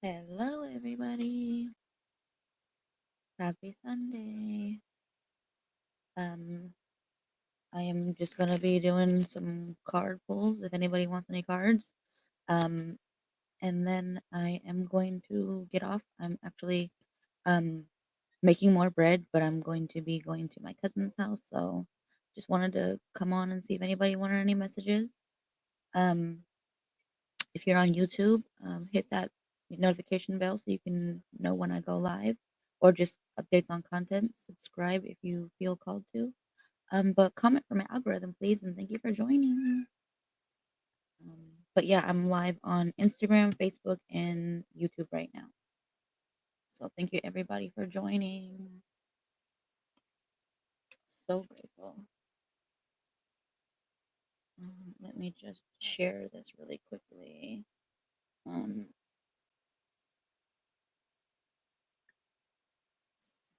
Hello, everybody. Happy Sunday. Um, I am just gonna be doing some card pulls if anybody wants any cards. Um, and then I am going to get off. I'm actually um making more bread, but I'm going to be going to my cousin's house. So just wanted to come on and see if anybody wanted any messages. Um, if you're on YouTube, hit that notification bell so you can know when I go live or just updates on content. Subscribe if you feel called to. But comment for my algorithm, please, and thank you for joining. But yeah, I'm live on Instagram, Facebook, and YouTube right now. So thank you everybody for joining. So grateful. Let me just share this really quickly. Um,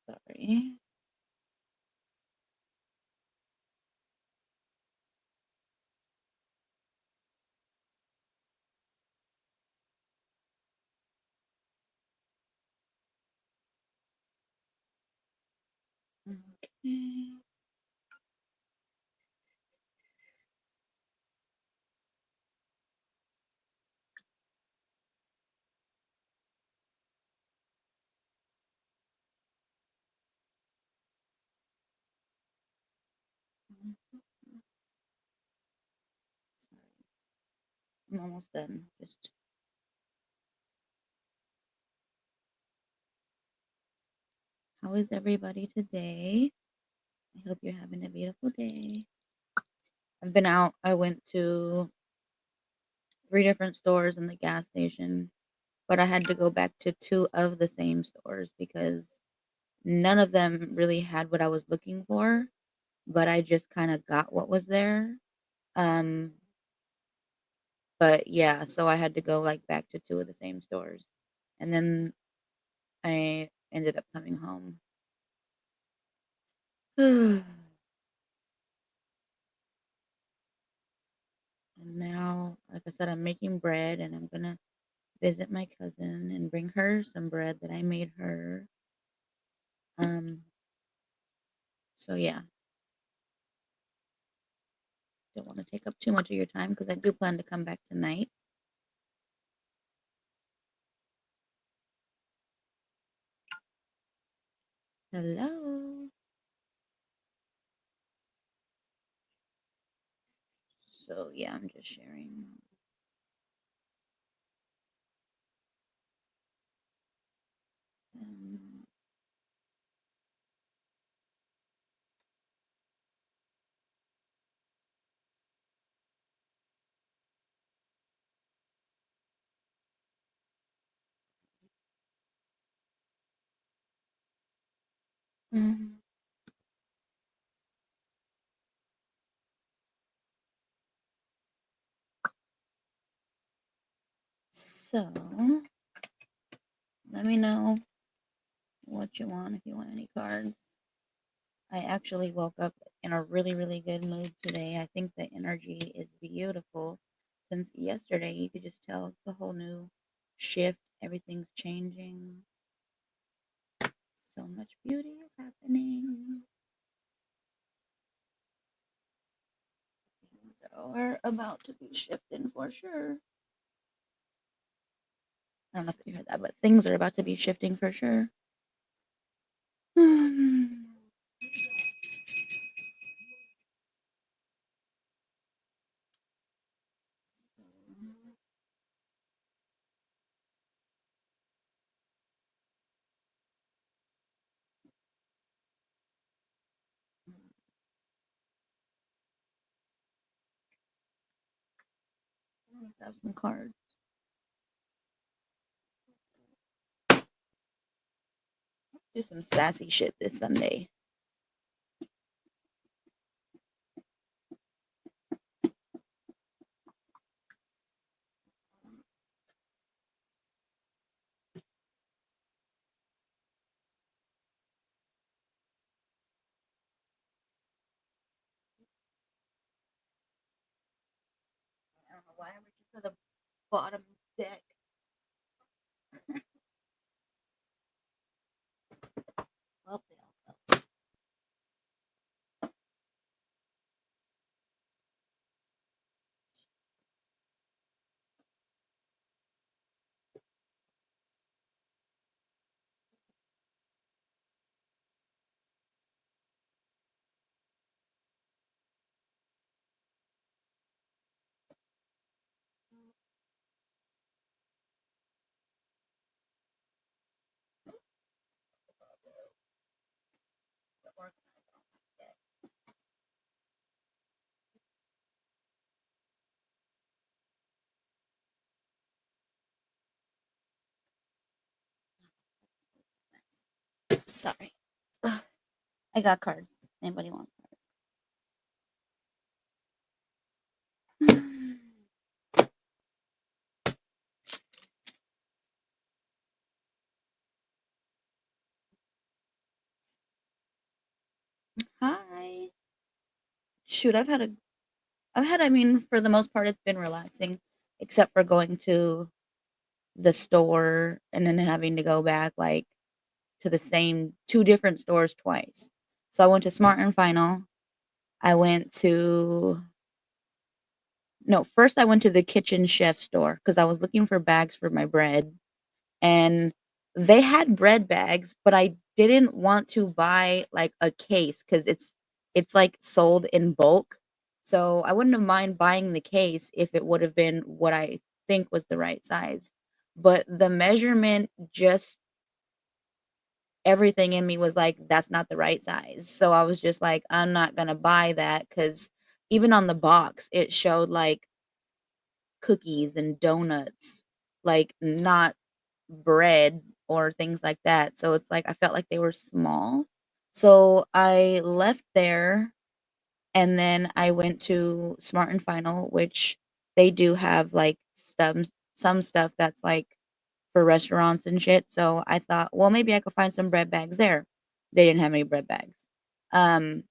Sorry. Okay. I'm almost done. Just how is everybody today? I hope you're having a beautiful day. I've been out. I went to 3 different stores and the gas station, but I had to go back to 2 of the same stores because none of them really had what I was looking for, but I just kinda got what was there. Um, but yeah, so I had to go, like, back to 2 of the same stores, and then I ended up coming home. And now, like I said, I'm making bread, and I'm gonna visit my cousin and bring her some bread that I made her. Um, so yeah, don't want to take up too much of your time because I do plan to come back tonight. Hello. So yeah, I'm just sharing. Um, mhm. So let me know what you want if you want any cards. I actually woke up in a really, really good mood today. I think the energy is beautiful. Since yesterday, you could just tell it's a whole new shift. Everything's changing. So much beauty is happening. Things are about to be shifting for sure. I don't know if you heard that, but things are about to be shifting for sure. Grab some cards. Do some sassy shit this Sunday. I don't know why I reached for the bottom deck. Sorry. Ugh, I got cards. Anybody wants cards? Hi. Shoot, I mean, for the most part, it's been relaxing, except for going to the store and then having to go back, like, to the same 2 different stores twice. So I went to Smart& and Final. I went to no, first I went to the Kitchen Chef store because I was looking for bags for my bread, and they had bread bags, but I didn't want to buy, like, a case because it's, like, sold in bulk. So I wouldn't have mind buying the case if it would have been what I think was the right size. But the measurement just everything in me was like, "That's not the right size." So I was just like, "I'm not gonna buy that because even on the box, it showed, like, cookies and donuts, like, not bread or things like that, so it's like I felt like they were small. So I left there, and then I went to Smart& and Final, which they do have, like, some stuff that's, like, for restaurants and shit, so I thought, "Well, maybe I could find some bread bags there." They didn't have any bread bags. Um,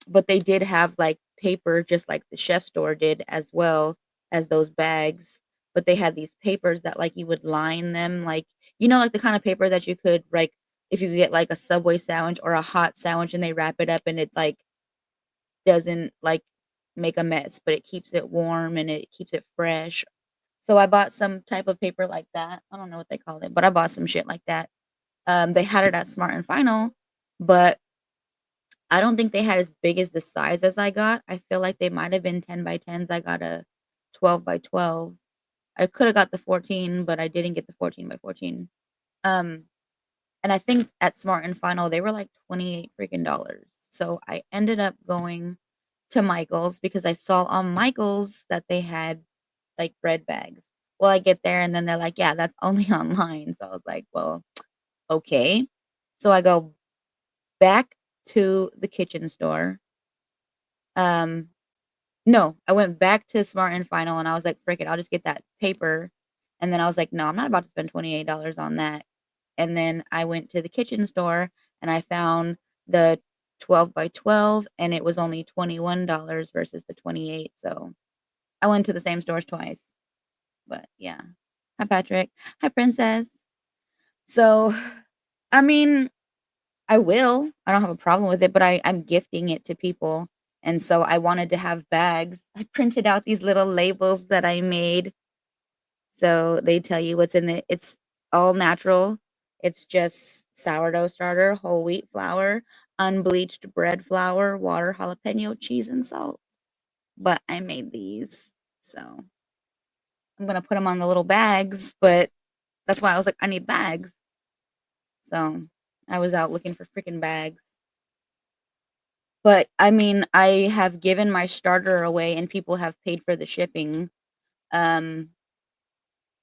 but they did have, like, paper just like the chef store did as well as those bags, but they had these papers that, like, you would line them, like, like, the kind of paper that you could, like if you could get, like, a Subway sandwich or a hot sandwich and they wrap it up and it, like, doesn't, like, make a mess, but it keeps it warm and it keeps it fresh. So I bought some type of paper like that. I don't know what they call it, but I bought some shit like that. They had it at Smart& and Final, but I don't think they had as big as the size as I got. I feel like they might have been 10 by 10s. I got a 12 by 12. I coulda got the 14, but I didn't get the 14 by 14. Um, and I think at Smart& and Final, they were like 28 freaking dollars. So I ended up going to Michael's because I saw on Michael's that they had, like, bread bags. Well, I get there and then they're like, "Yeah, that's only online." So I was like, "Well, okay." So I go back to the kitchen store. Um, no, I went back to Smart& and Final and I was like, "Frick it, I'll just get that paper." And then I was like, "No, I'm not about to spend $28 on that." And then I went to the kitchen store and I found the 12 by 12 and it was only $21 versus the 28. So I went to the same stores twice. But yeah. Hi, Patrick. Hi, Princess. So, I mean, I will. I don't have a problem with it, but I'm gifting it to people. And so I wanted to have bags. I printed out these little labels that I made. So they tell you what's in it. It's all natural. It's just sourdough starter, whole wheat flour, unbleached bread flour, water, jalapeno, cheese, and salt. But I made these. So I'm going to put them on the little bags, but that's why I was like, I need bags. So I was out looking for freaking bags. But I mean, I have given my starter away and people have paid for the shipping. Um,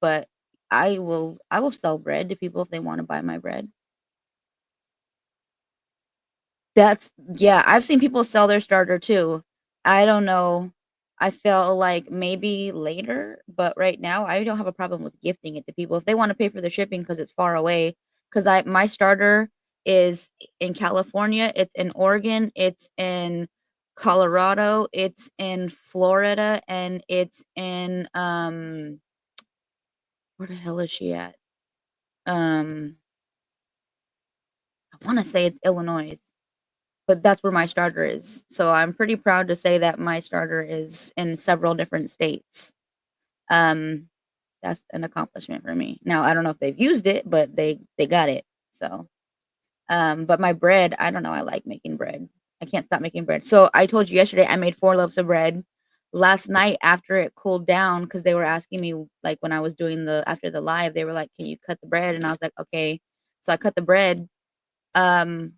but I will sell bread to people if they wanna buy my bread. That's yeah, I've seen people sell their starter too. I don't know. I feel like maybe later, but right now, I don't have a problem with gifting it to people if they wanna pay for the shipping because it's far away. Because I my starter is in California, it's in Oregon, it's in Colorado, it's in Florida, and it's in, where the hell is she at? Um, I wanna say it's Illinois. But that's where my starter is. So I'm pretty proud to say that my starter is in several different states. Um, that's an accomplishment for me. Now, I don't know if they've used it, but they got it. So, but my bread, I don't know, I like making bread. I can't stop making bread. So I told you yesterday I made 4 loaves of bread. Last night after it cooled down, because they were asking me, like, when I was doing the after the live, they were like, "Can you cut the bread?" And I was like, "Okay." So I cut the bread. Um,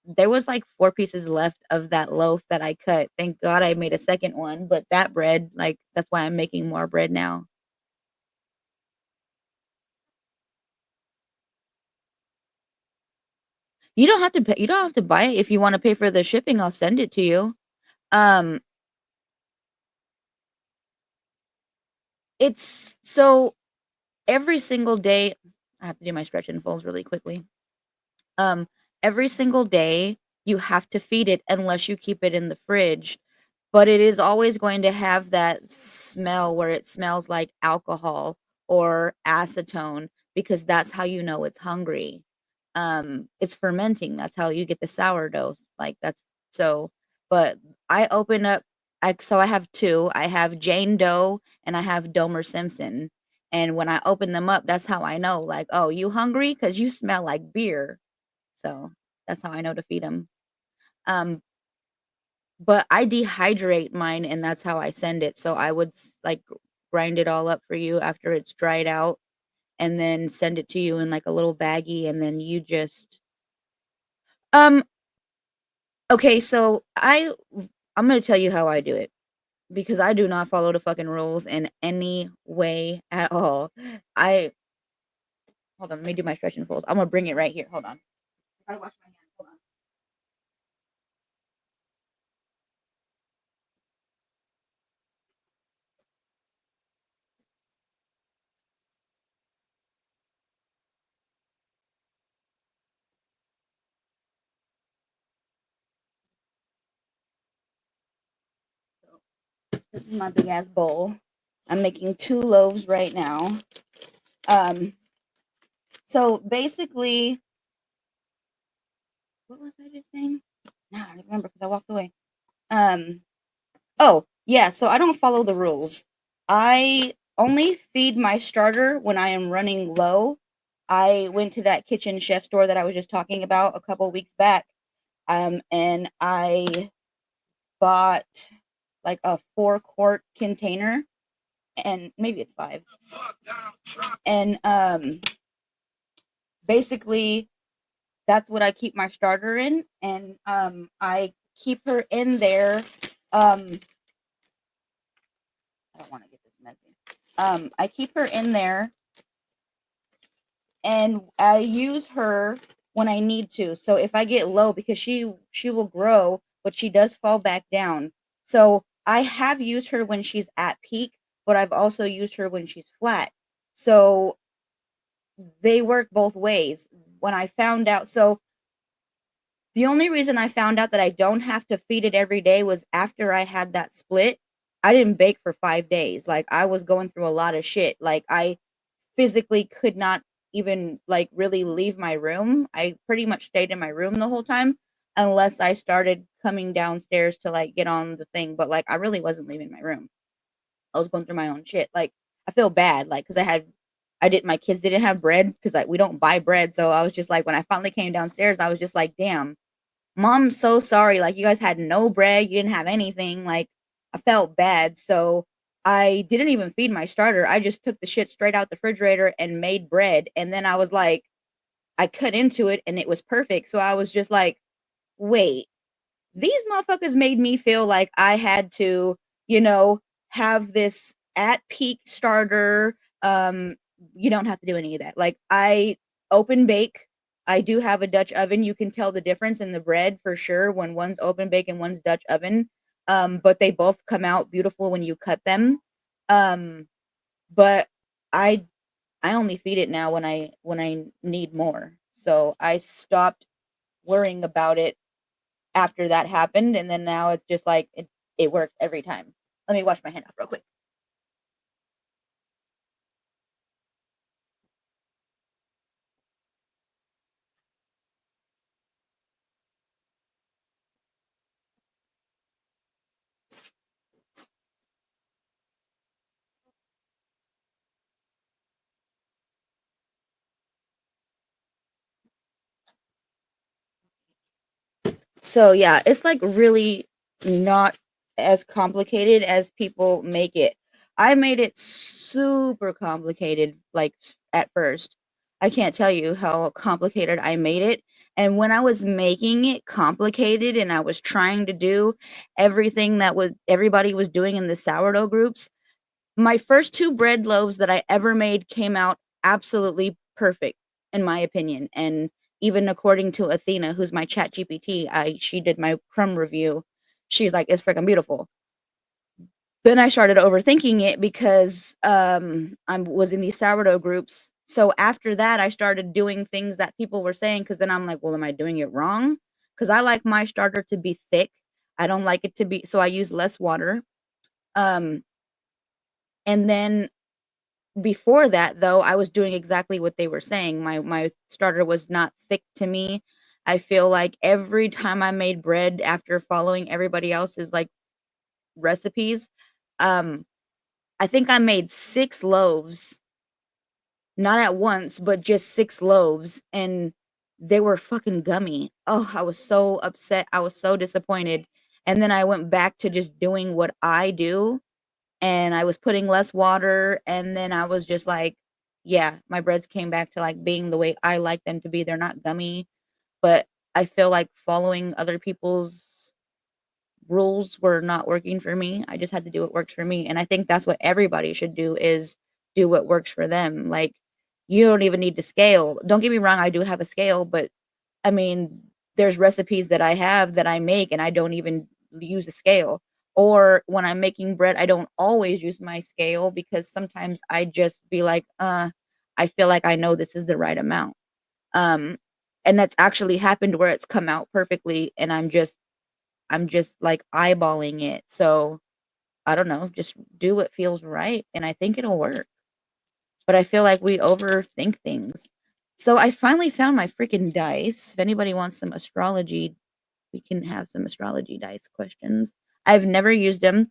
there was, like, 4 pieces left of that loaf that I cut. Thank God I made a second one, but that bread, like, that's why I'm making more bread now. You don't have to pay you don't have to buy it. If you wanna pay for the shipping, I'll send it to you. Um, it's so every single day I have to do my stretch and folds really quickly. Um, every single day, you have to feed it unless you keep it in the fridge, but it is always going to have that smell where it smells like alcohol or acetone because that's how you know it's hungry. It's fermenting, that's how you get the sourdough, like, that's so but I open up I have 2, I have Jane Doe and I have Domer Simpson, and when I open them up, that's how I know, like, "Oh, you hungry? Because you smell like beer." So, that's how I know to feed 'em. Um, but I dehydrate mine, and that's how I send it, so I would like, grind it all up for you after it's dried out, and then send it to you in, like, a little baggie, and then you just um, okay, so I'm gonna tell you how I do it, because I do not follow the fucking rules in any way at all. I hold on, let me do my stretch and folds. Imma bring it right here, hold on. I gotta wash my hands, hold on. So, this is my big ass bowl. I'm making 2 loaves right now. Um, so basically what was I just saying? Nah, I don't remember because I walked away. Um, oh, yeah, so I don't follow the rules. I only feed my starter when I am running low. I went to that kitchen chef store that I was just talking about a couple weeks back, and I bought like a 4-quart container, and maybe it's 5. And basically that's what I keep my starter in, and I keep her in there. I don't want to get this messy. I keep her in there, and I use her when I need to. So if I get low, because she will grow, but she does fall back down. So I have used her when she's at peak, but I've also used her when she's flat. So they work both ways. When I found out, so the only reason I found out that I don't have to feed it every day was after I had that split. I didn't bake for 5 days. Like, I was going through a lot of shit. Like, I physically could not even, like, really leave my room. I pretty much stayed in my room the whole time unless I started coming downstairs to, like, get on the thing, but, like, I really wasn't leaving my room. I was going through my own shit. Like, I feel bad, like, because I didn't my kids didn't have bread because, like, we don't buy bread, so I was just like when I finally came downstairs, I was just like, "Damn, Mom, so sorry, like, you guys had no bread, you didn't have anything, like, I felt bad, so I didn't even feed my starter, I just took the shit straight out the refrigerator and made bread, and then I was like I cut into it and it was perfect, so I was just like, "Wait, these motherfuckers made me feel like I had to, you know, have this at peak starter. You don't have to do any of that. Like, I open bake. I do have a Dutch oven. You can tell the difference in the bread for sure when one's open bake and one's Dutch oven. But they both come out beautiful when you cut them. Um, but I I only feed it now when I need more. So I stopped worrying about it after that happened, and then now it's just like it works every time. Let me wash my hand off real quick. So yeah, it's like really not as complicated as people make it. I made it super complicated like at first. I can't tell you how complicated I made it. And when I was making it complicated and I was trying to do everything that was everybody was doing in the sourdough groups, my first 2 bread loaves that I ever made came out absolutely perfect, in my opinion, and even according to Athena, who's my chat GPT, she did my crumb review. She's like, it's freaking beautiful. Then I started overthinking it because I was in these sourdough groups. So after that, I started doing things that people were saying because then I'm like, well, am I doing it wrong? Because I like my starter to be thick. I don't like it to be, so I use less water. Um, and then before that, though, I was doing exactly what they were saying. My starter was not thick to me. I feel like every time I made bread after following everybody else's like recipes, um, I think I made 6 loaves, not at once, but just 6 loaves, and they were fucking gummy. Oh, I was so upset. I was so disappointed. And then I went back to just doing what I do, and I was putting less water, and then I was just like, yeah, my breads came back to like being the way I like them to be. They're not gummy, but I feel like following other people's rules were not working for me. I just had to do what works for me. And I think that's what everybody should do is do what works for them. Like you don't even need to scale. Don't get me wrong, I do have a scale, but I mean, there's recipes that I have that I make and I don't even use a scale. Or when I'm making bread, I don't always use my scale because sometimes I just be like, I feel like I know this is the right amount. Um, and that's actually happened where it's come out perfectly and I'm just like eyeballing it. So I don't know, just do what feels right. And I think it'll work. But I feel like we overthink things. So I finally found my freaking dice. If anybody wants some astrology, we can have some astrology dice questions. I've never used them.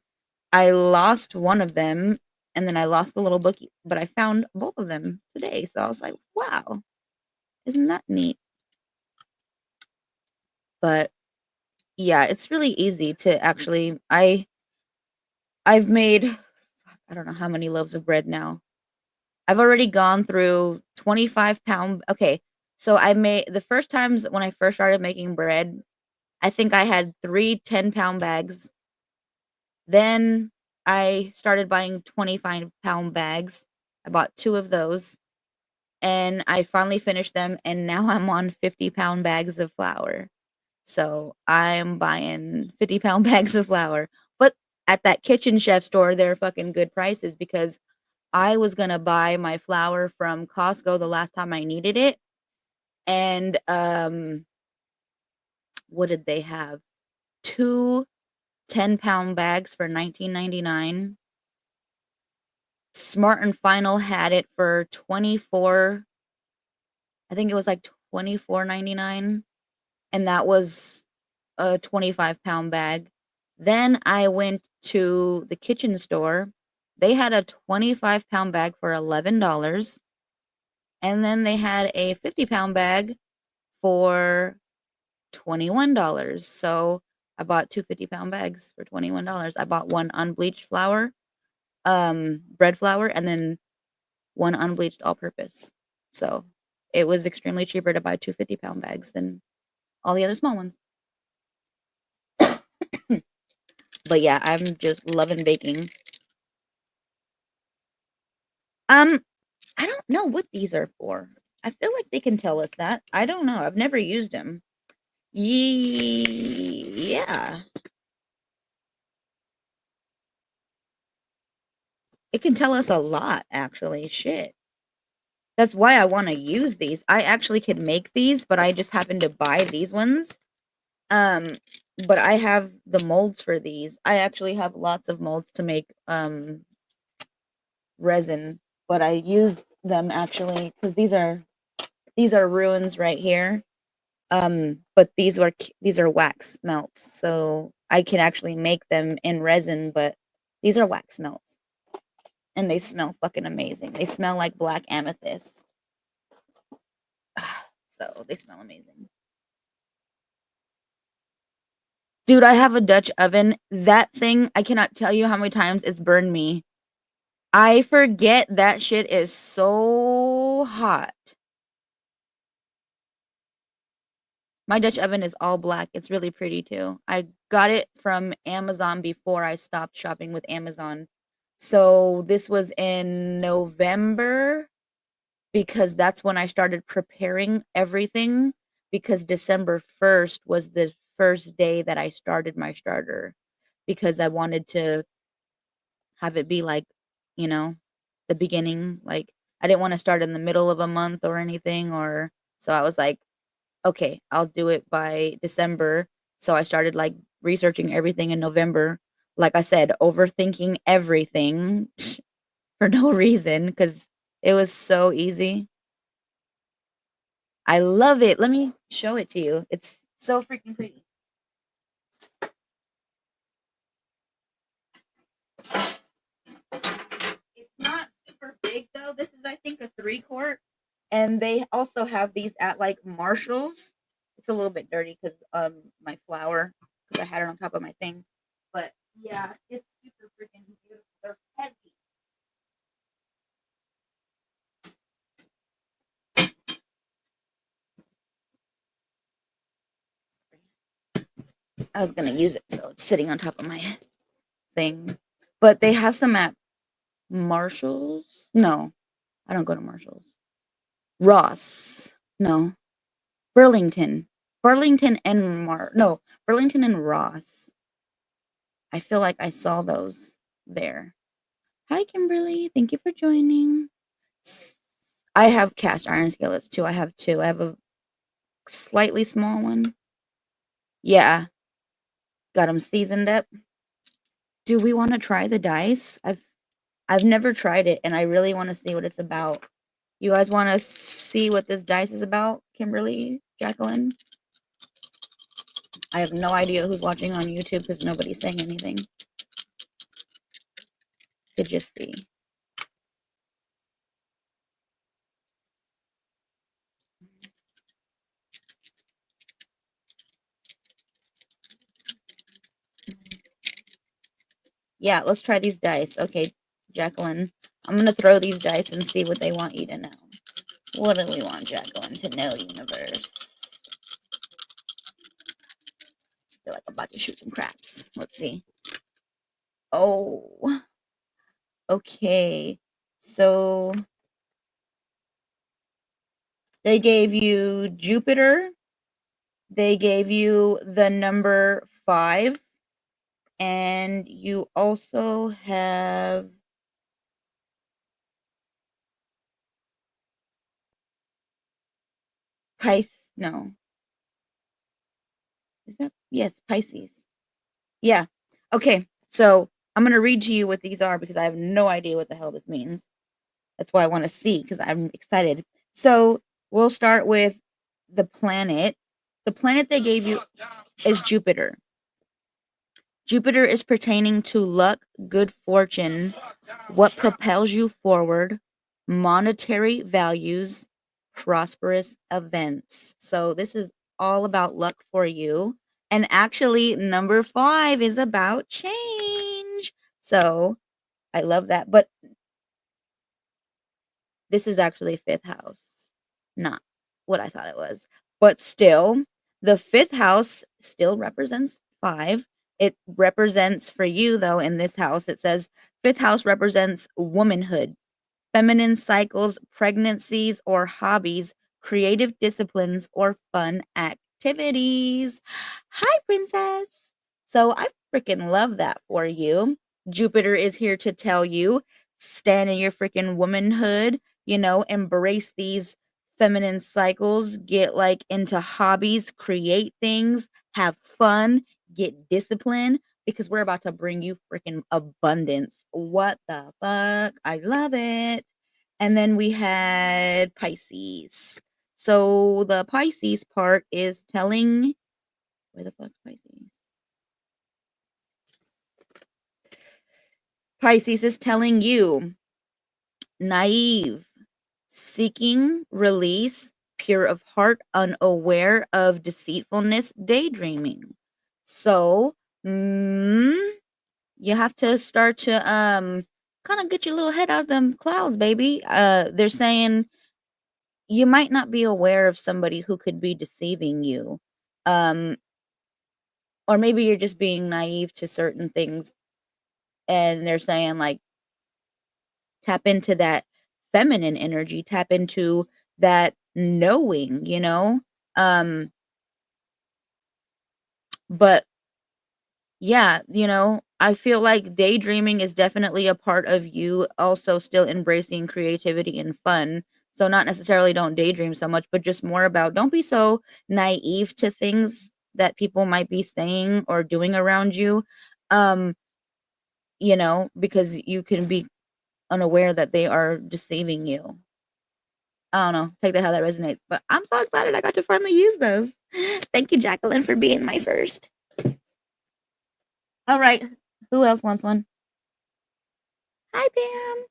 I lost one of them and then I lost the little bookie, but I found both of them today. So I was like, wow, isn't that neat? But yeah, it's really easy to actually I've made I don't know how many loaves of bread now. I've already gone through 25-pound. Okay, so I made the first times when I first started making bread, I think I had 3 10-pound bags. Then I started buying 25-pound bags. I bought 2 of those and I finally finished them and now I'm on 50-pound bags of flour. So I'm buying 50-pound bags of flour. But at that Kitchen Chef store, they're fucking good prices because I was gonna buy my flour from Costco the last time I needed it, and, what did they have? 2 10-pound bags for 19.99. Smart& and Final had it for 24 I think it was, like, 24.99, and that was a 25-pound bag. Then I went to the kitchen store. They had a 25-pound bag for $11, and then they had a 50-pound bag for $21. So I bought 2 50-pound bags for $21. I bought 1 unbleached flour, bread flour, and then 1 unbleached all-purpose. So it was extremely cheaper to buy 2 50-pound bags than all the other small ones. But yeah, I'm just loving baking. Um, I don't know what these are for. I feel like they can tell us that. I don't know. I've never used them. Yeah. It can tell us a lot, actually. Shit. That's why I wanna use these. I actually could make these, but I just happened to buy these ones. Um, but I have the molds for these. I actually have lots of molds to make, resin, but I use them actually because these are ruins right here. But these are wax melts, so I can actually make them in resin, but these are wax melts, and they smell fucking amazing. They smell like black amethyst. So they smell amazing. Dude, I have a Dutch oven. That thing, I cannot tell you how many times it's burned me. I forget that shit is so hot. My Dutch oven is all black. It's really pretty too. I got it from Amazon before I stopped shopping with Amazon. So this was in November because that's when I started preparing everything. because December 1st was the first day that I started my starter because I wanted to have it be like, you know, the beginning. Like, I didn't want to start in the middle of a month or anything, or so I was like, okay, I'll do it by December. So I started like researching everything in November. Like I said, overthinking everything for no reason because it was so easy. I love it. Let me show it to you. It's so freaking pretty. It's not super big though. This is, I think, a 3 quart. And they also have these at like Marshalls. It's a little bit dirty because my flour, because I had it on top of my thing. But yeah, it's super freaking beautiful. They're heavy. I was gonna use it, so it's sitting on top of my thing. But they have some at Marshalls. No, I don't go to Marshalls. Ross. No. Burlington. Burlington and no, Burlington and Ross. I feel like I saw those there. Hi, Kimberly. Thank you for joining. I have cast iron skillets too. I have two. I have a slightly small one. Yeah, got them seasoned up. Do we want to try the dice? I've never tried it, and I really want to see what it's about. You guys want to see what this dice is about, Kimberly, Jacqueline? I have no idea who's watching on YouTube because nobody's saying anything. Could just see. Yeah, let's try these dice. Okay, Jacqueline, I'm gonna throw these dice and see what they want you to know. What do we want Jacqueline to know, universe? I feel like I'm about to shoot some craps. Let's see. Oh, okay. So they gave you Jupiter. They gave you the number 5. And you also have Pisces. No. Is that? Yes, Pisces. Yeah. Okay. So I'm going to read to you what these are because I have no idea what the hell this means. That's why I want to see because I'm excited. So we'll start with the planet. The planet they gave you is Jupiter. Jupiter is pertaining to luck, good fortune, what propels you forward, monetary values, prosperous events. So this is all about luck for you. And actually, number 5 is about change. So I love that. But this is actually 5th house, not what I thought it was. But still, the 5th house still represents 5. It represents for you, though, in this house, it says 5th house represents womanhood, feminine cycles, pregnancies or hobbies, creative disciplines, or fun activities. Hi, princess. So I freaking love that for you. Jupiter is here to tell you stand in your freaking womanhood, embrace these feminine cycles, get like into hobbies, create things, have fun, get discipline because we're about to bring you freaking abundance. What the fuck? I love it. And then we had Pisces. So the Pisces part is telling where the fuck's Pisces? Pisces is telling you naive, seeking release, pure of heart, unaware of deceitfulness, daydreaming. So, you have to start to kind of get your little head out of them clouds, baby. They're saying you might not be aware of somebody who could be deceiving you. Um, or maybe you're just being naive to certain things and they're saying like tap into that feminine energy, tap into that knowing, Um, but yeah, I feel like daydreaming is definitely a part of you also still embracing creativity and fun. So not necessarily don't daydream so much, but just more about don't be so naive to things that people might be saying or doing around you. Um, because you can be unaware that they are deceiving you. I don't know. Take that how that resonates. But I'm so excited I got to finally use those. Thank you, Jacqueline, for being my first. All right. Who else wants one? Hi, Pam.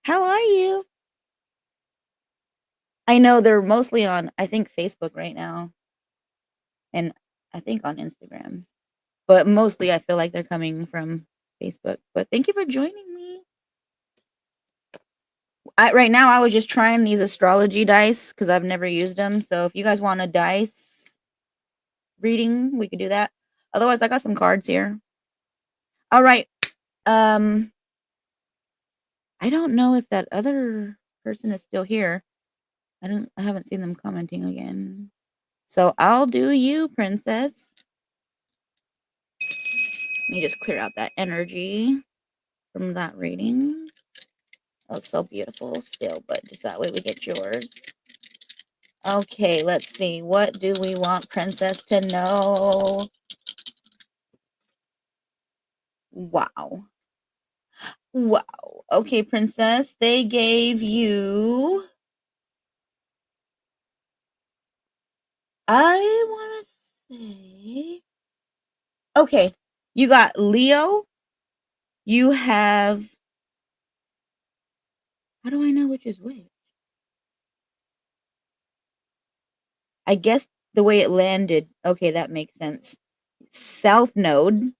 How are you? I know they're mostly on, I think, Facebook right now, and I think on Instagram. But mostly I feel like they're coming from Facebook. But thank you for joining me. Right now, I was just trying these astrology dice because I've never used them. So if you guys want a dice reading, we could do that. Otherwise, I got some cards here. All right. Um, I don't know if that other person is still here. I haven't seen them commenting again. So I'll do you, princess. Let me just clear out that energy from that reading. Oh, it's so beautiful still, but just that way we get yours. Okay, let's see. What do we want Princess to know? Wow. Wow. Okay, Princess, they gave you. I want to say. Okay, you got Leo. You have. How do I know which is which? I guess the way it landed. Okay, that makes sense. South Node.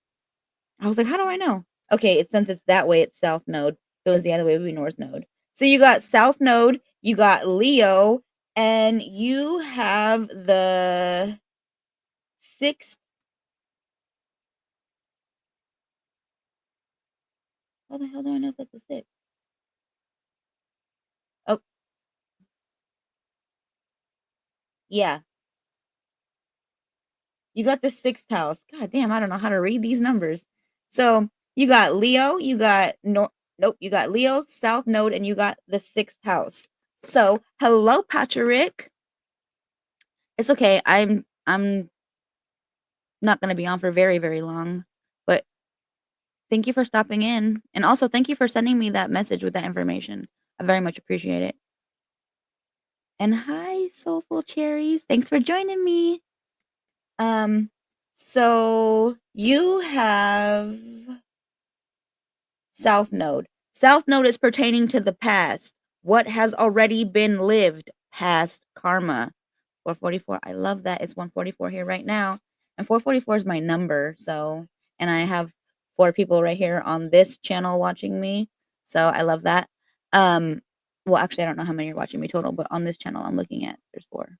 I was like, how do I know? Okay, since it's that way, it's South Node. If it was the other way, it would be North Node. So you got South Node, you got Leo, and you have the sixth. How the hell do I know if that's a six? Oh, yeah. You got the sixth house. God damn, I don't know how to read these numbers. So you got Leo, you got nope, you got Leo, South Node, and you got the sixth house. So hello, Patrick. It's okay. I'm not gonna be on for very, very long. But thank you for stopping in. And also thank you for sending me that message with that information. I very much appreciate it. And hi, Soulful Cherries. Thanks for joining me. Um, so you have South Node. South Node is pertaining to the past. What has already been lived, past karma. 444. I love that. It's 144 here right now. And 444 is my number. So, and I have 4 people right here on this channel watching me. So I love that. Um, well, actually, I don't know how many are watching me total, but on this channel I'm looking at, there's 4.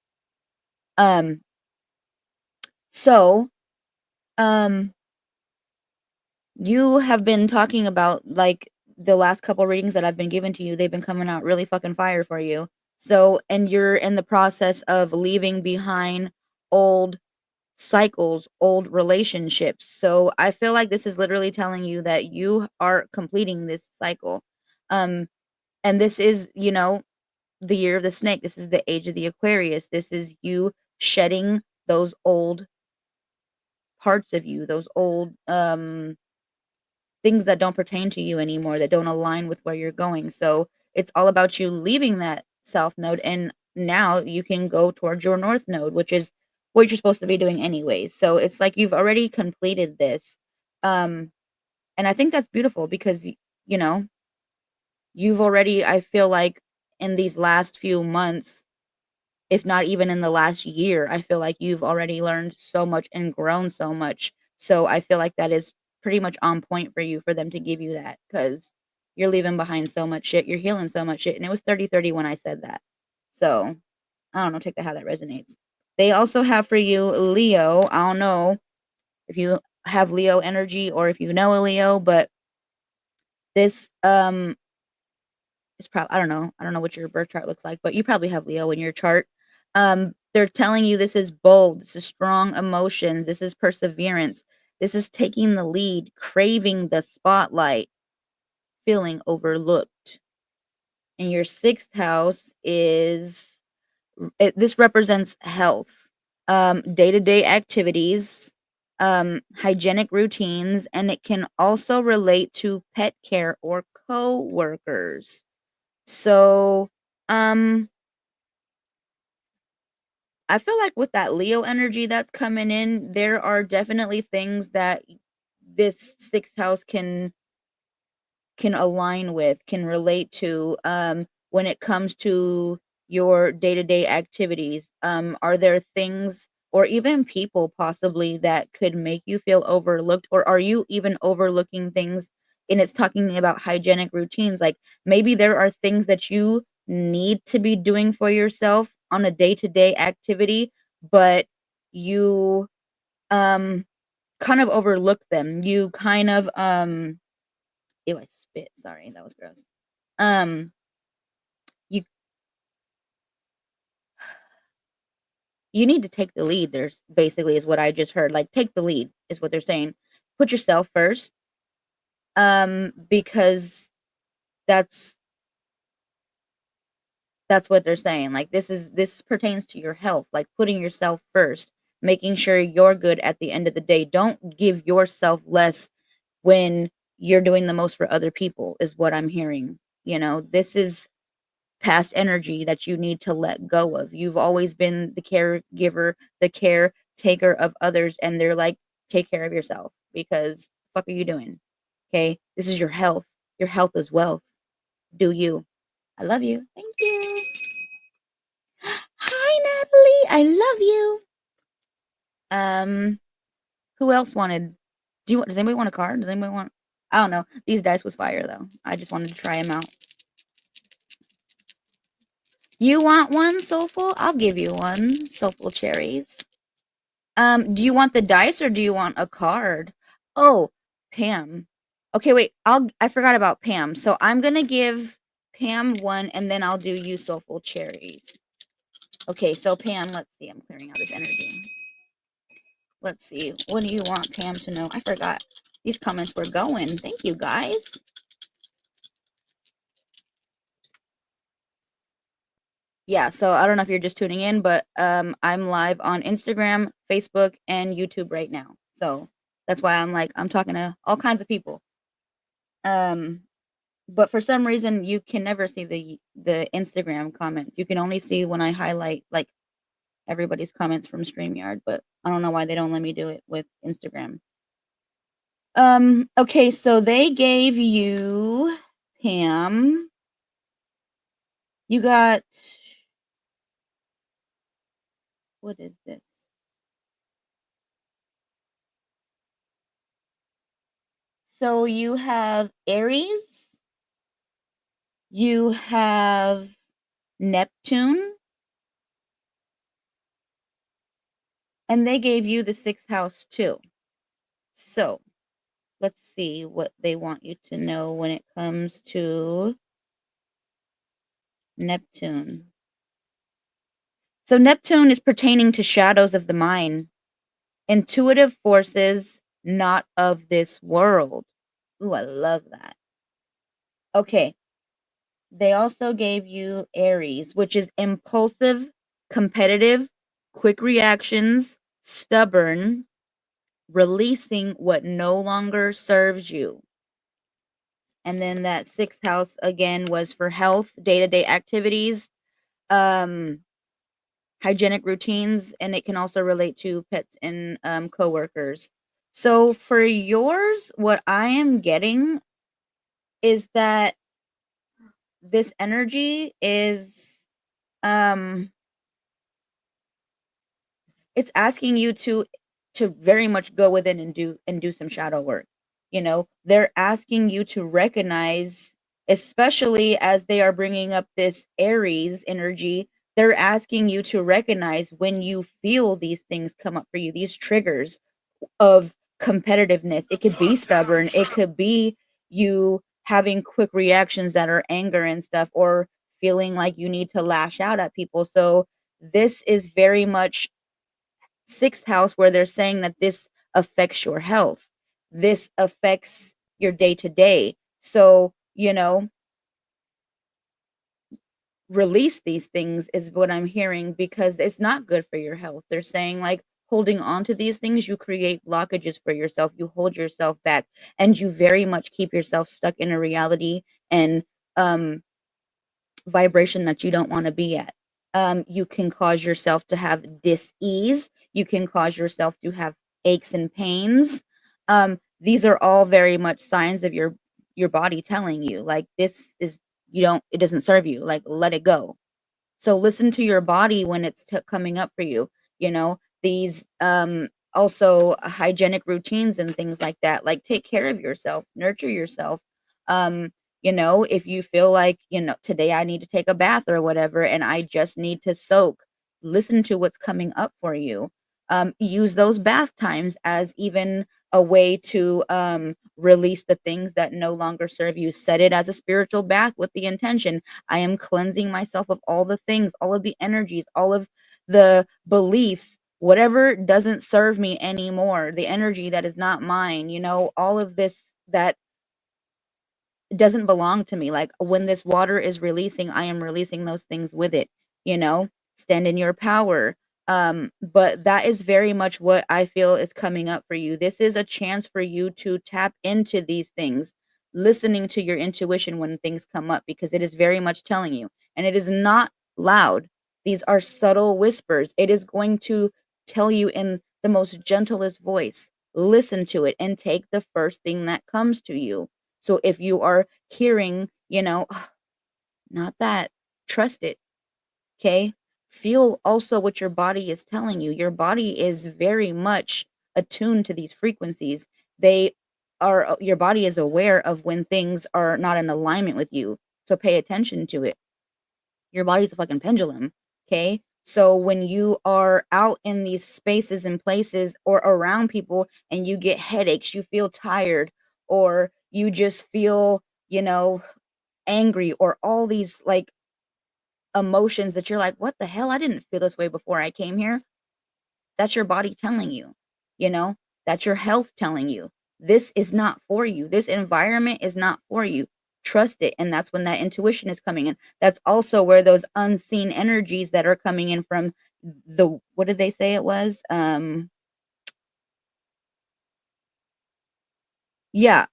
Um, so, um, you have been talking about like the last couple readings that I've been giving to you, they've been coming out really fucking fire for you. So, and you're in the process of leaving behind old cycles, old relationships. So, I feel like this is literally telling you that you are completing this cycle. Um, and this is, the year of the snake. This is the age of the Aquarius. This is you shedding those old parts of you, those old things that don't pertain to you anymore, that don't align with where you're going. So it's all about you leaving that south node and now you can go towards your north node, which is what you're supposed to be doing anyways. So it's like you've already completed this. Um and I think that's beautiful because you know, you've already I feel like in these last few months, if not even in the last year, I feel like you've already learned so much and grown so much. So I feel like that is pretty much on point for you for them to give you that because you're leaving behind so much shit. You're healing so much shit. And it was 30/30 when I said that. So I don't know, take that how that resonates. They also have for you Leo. I don't know if you have Leo energy or if you know a Leo, but this it's probably I don't know. I don't know what your birth chart looks like, but you probably have Leo in your chart. They're telling you this is bold, this is strong emotions, this is perseverance, this is taking the lead, craving the spotlight, feeling overlooked. And your sixth house is this represents health, day-to-day activities, hygienic routines, and it can also relate to pet care or co-workers. So, um, I feel like with that Leo energy that's coming in, there are definitely things that this sixth house can align with, can relate to, when it comes to your day-to-day activities. Are there things or even people possibly that could make you feel overlooked, or are you even overlooking things? And it's talking about hygienic routines, like maybe there are things that you need to be doing for yourself on a day-to-day activity, but you um kind of overlook them. You kind of ew, I spit. Sorry, that was gross. Um, you you need to take the lead. There's basically is what I just heard. Like take the lead is what they're saying. Put yourself first. Because that's that's what they're saying. Like this pertains to your health. Like putting yourself first, making sure you're good at the end of the day. Don't give yourself less when you're doing the most for other people. Is what I'm hearing. This is past energy that you need to let go of. You've always been the caregiver, the caretaker of others, and they're like, take care of yourself because fuck are you doing? Okay, this is your health. Your health is wealth. Do you? I love you. Thank you. Hi, Natalie. I love you. Um, who else wanted? Does anybody want a card? Does anybody want? I don't know. These dice was fire though. I just wanted to try them out. You want one, Soulful? I'll give you one, Soulful Cherries. Do you want the dice or do you want a card? Oh, Pam. Okay, wait. I forgot about Pam. So I'm gonna give Pam one and then I'll do you Soulful Cherries. Okay, so Pam, let's see. I'm clearing out this energy. Let's see. What do you want Pam to know? I forgot. These comments were going. Thank you, guys. Yeah, so I don't know if you're just tuning in, but I'm live on Instagram, Facebook, and YouTube right now. So that's why I'm talking to all kinds of people. Um, but for some reason you can never see the Instagram comments. You can only see when I highlight like everybody's comments from StreamYard, but I don't know why they don't let me do it with Instagram. Okay, so they gave you Pam. You got what is this? So you have Aries, you have Neptune, and they gave you the sixth house too. So let's see what they want you to know when it comes to Neptune. So Neptune is pertaining to shadows of the mind, intuitive forces not of this world. Ooh, I love that. Okay. They also gave you Aries, which is impulsive, competitive, quick reactions, stubborn, releasing what no longer serves you. And then that sixth house again was for health, day-to-day activities, um, hygienic routines, and it can also relate to pets and coworkers. So for yours, what I am getting is that this energy is um it's asking you to very much go within and do some shadow work. They're asking you to recognize, especially as they are bringing up this Aries energy, they're asking you to recognize when you feel these things come up for you, these triggers of competitiveness. It could be stubborn, it could be you having quick reactions that are anger and stuff, or feeling like you need to lash out at people. So This is very much sixth house, where they're saying that this affects your health. This affects your day to day. So, release these things is what I'm hearing, because it's not good for your health. They're saying, like, holding on to these things, you create blockages for yourself. You hold yourself back, and you very much keep yourself stuck in a reality and um vibration that you don't want to be at. You can cause yourself to have dis-ease. You can cause yourself to have aches and pains. These are all very much signs of your body telling you, like, this is, you don't, it doesn't serve you. Like, let it go. So listen to your body when it's coming up for you. These also hygienic routines and things like that. Like, take care of yourself, nurture yourself. Um, if you feel like, today I need to take a bath or whatever, and I just need to soak, listen to what's coming up for you. Use those bath times as even a way to release the things that no longer serve you. Set it as a spiritual bath with the intention, I am cleansing myself of all the things, all of the energies, all of the beliefs, whatever doesn't serve me anymore, the energy that is not mine, all of this that doesn't belong to me. Like, when this water is releasing, I am releasing those things with it, you know? Stand in your power. But that is very much what I feel is coming up for you. This is a chance for you to tap into these things, listening to your intuition when things come up, because it is very much telling you, and it is not loud. These are subtle whispers. It is going to tell you in the most gentlest voice. Listen to it and take the first thing that comes to you. So if you are hearing, "Ugh, not that," trust it, okay? Feel also what your body is telling you. Your body is very much attuned to these frequencies. Your body is aware of when things are not in alignment with you. So pay attention to it. Your body's a fucking pendulum, okay? So when you are out in these spaces and places or around people and you get headaches, you feel tired, or you just feel, angry, or all these like emotions that you're like, what the hell? I didn't feel this way before I came here. That's your body telling you, you know? That's your health telling you. This is not for you. This environment is not for you. Trust it. And that's when that intuition is coming in. That's also where those unseen energies that are coming in from the, what did they say it was? Yeah,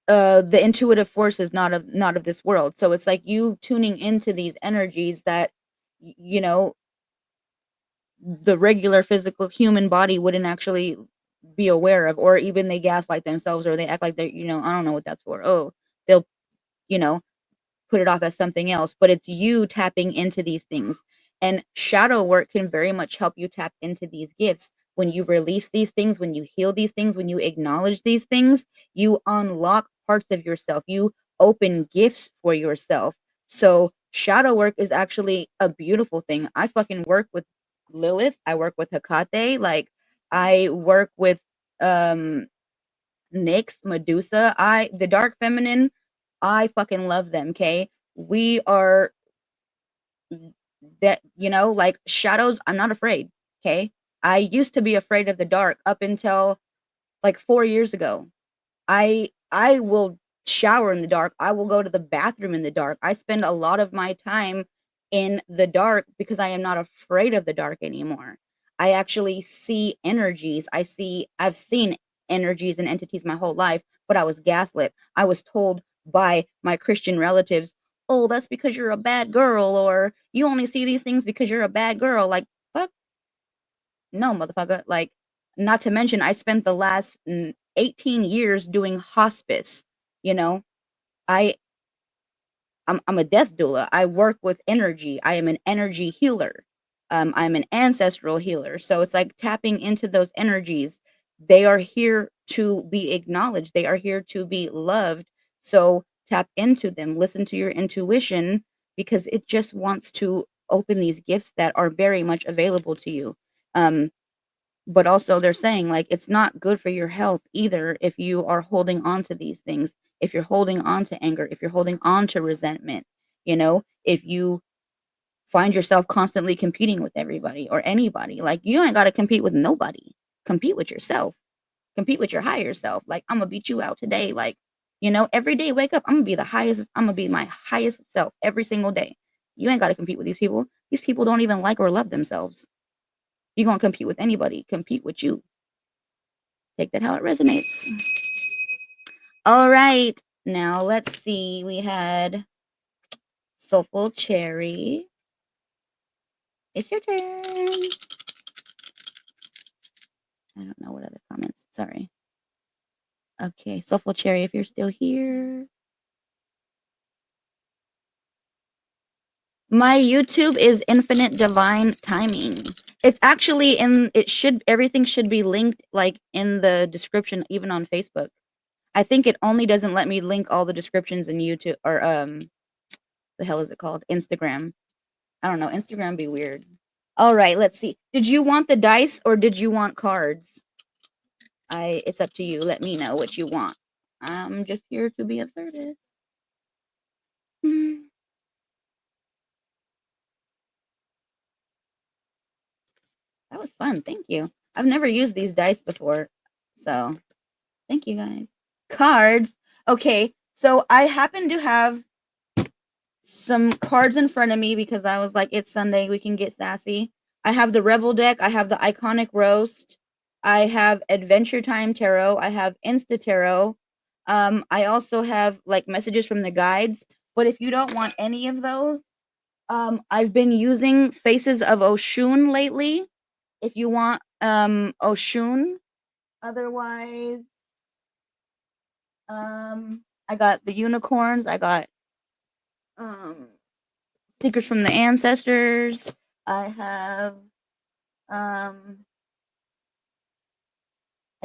the intuitive force is not of this world. So it's like you tuning into these energies that, you know, the regular physical human body wouldn't actually be aware of, or even they gaslight themselves, or they act like they're, I don't know what that's for. Oh, they'll, you know, put it off as something else, but it's you tapping into these things. And shadow work can very much help you tap into these gifts. When you release these things, when you heal these things, when you acknowledge these things, you unlock parts of yourself. You open gifts for yourself. So shadow work is actually a beautiful thing. I fucking work with Lilith. I work with Hecate. Like, I work with um Nyx, Medusa. The dark feminine, I fucking love them, okay? We are that, like shadows, I'm not afraid, okay? I used to be afraid of the dark up until like 4 years ago. I will shower in the dark. I will go to the bathroom in the dark. I spend a lot of my time in the dark because I am not afraid of the dark anymore. I actually see energies. I've seen energies and entities my whole life, but I was gaslit. I was told by my Christian relatives, "Oh, that's because you're a bad girl," or "You only see these things because you're a bad girl." Like, fuck no, motherfucker. Like, not to mention, I spent the last 18 years doing hospice. You know, I I'm a death doula. I work with energy. I am an energy healer. I'm an ancestral healer. So it's like tapping into those energies. They are here to be acknowledged. They are here to be loved. So tap into them. Listen to your intuition, because it just wants to open these gifts that are very much available to you. Um, but also they're saying, like, it's not good for your health either if you are holding on to these things, if you're holding on to anger, if you're holding on to resentment, if you find yourself constantly competing with everybody or anybody. Like, you ain't got to compete with nobody. Compete with yourself. Compete with your higher self. Like, I'm gonna beat you out today. Like, every day wake up, I'm gonna be the highest. I'm gonna be my highest self every single day. You ain't got to compete with these people. These people don't even like or love themselves. You gonna compete with anybody? Compete with you. Take that how it resonates. All right. Now let's see. We had Soulful Cherry. It's your turn. I don't know what other comments. Sorry. Okay, Soulful Cherry, if you're still here. My YouTube is Infinite Divine Timing. It's actually everything should be linked like in the description, even on Facebook. I think it only doesn't let me link all the descriptions in YouTube or the hell is it called? Instagram. I don't know. Instagram be weird. All right, let's see. Did you want the dice or did you want cards? It's up to you. Let me know what you want. I'm just here to be of service. That was fun. Thank you. I've never used these dice before, so thank you guys. Cards. Okay, so I happen to have some cards in front of me because I was like, it's Sunday, we can get sassy. I have the Rebel deck, I have the Iconic Roast, I have Adventure Time Tarot, I have Insta Tarot. I also have like messages from the guides, but if you don't want any of those, I've been using Faces of Oshun lately. If you want Oshun, otherwise, I got the unicorns, I got um Secrets from the Ancestors. I have I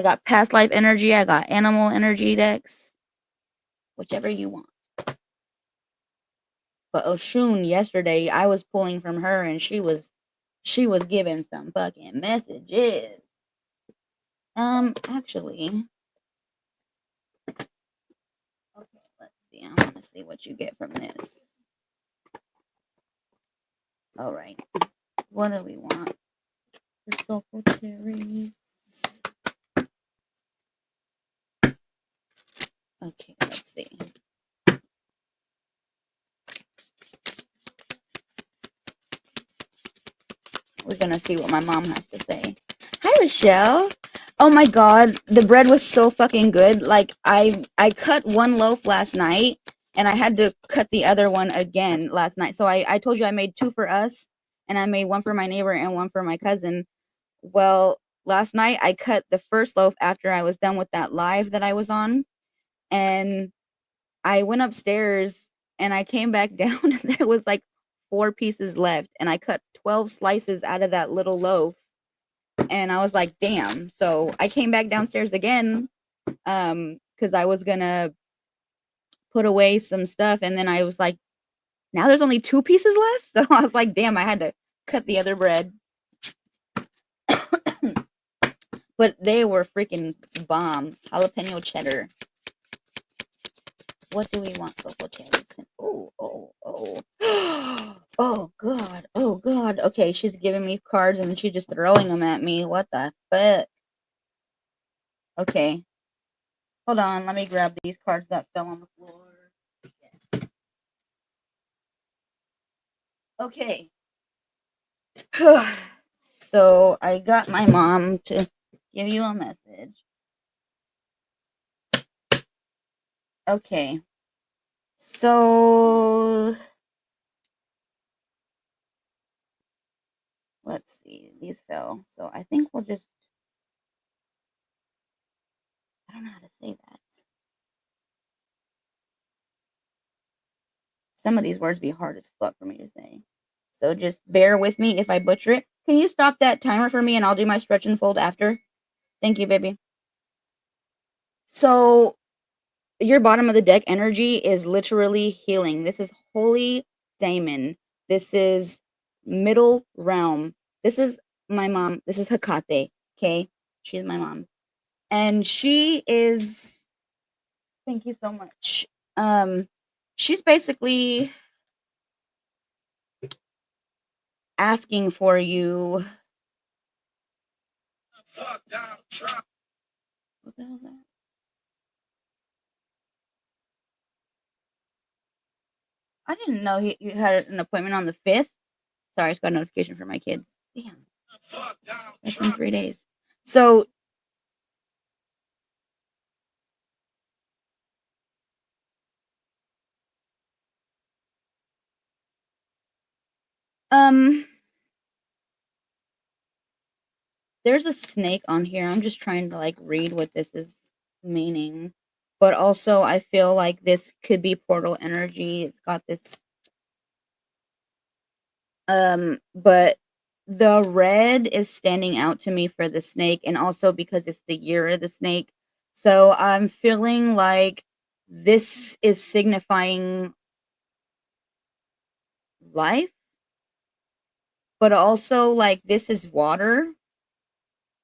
got past life energy, I got animal energy decks, whichever you want. But Oshun yesterday, I was pulling from her and she was giving some fucking messages. Actually. Okay, let's see. I want to see what you get from this. All right. What do we want? The Soulful Cherries. Okay, let's see. We're gonna see what my mom has to say. Hi, Rochelle. Oh my god, the bread was so fucking good. Like I cut one loaf last night and I had to cut the other one again last night. So I told you I made two for us and I made one for my neighbor and one for my cousin. Well, last night I cut the first loaf after I was done with that live that I was on, and I went upstairs and I came back down and there was like 4 pieces left and I cut 12 slices out of that little loaf and I was like, damn. So I came back downstairs again because I was gonna put away some stuff and then I was like, now there's only 2 pieces left. So I was like, damn, I had to cut the other bread. But they were freaking bomb. Jalapeno cheddar. What do we want? Soulful cherries. Oh, oh, oh. Oh, God. Oh, God. Okay, she's giving me cards and she's just throwing them at me. What the fuck? Okay. Hold on. Let me grab these cards that fell on the floor. Okay. So I got my mom to give you a message. Okay. So let's see. These fell. So I think we'll just. I don't know how to say that. Some of these words be hard as fuck for me to say. So just bear with me if I butcher it. Can you stop that timer for me and I'll do my stretch and fold after? Thank you, baby. So your bottom of the deck energy is literally healing. This is Holy Daemon. This is Middle Realm. This is my mom. This is Hecate. Okay? She's my mom. And she is, thank you so much. She's basically asking for you. What the hell is that? I didn't know you had an appointment on the 5th. Sorry, I just got a notification from my kids. Damn, that's in 3 days. So, um, there's a snake on here. I'm just trying to like read what this is meaning. But also I feel like this could be portal energy. It's got this but the red is standing out to me for the snake, and also because it's the year of the snake. So I'm feeling like this is signifying life, but also like this is water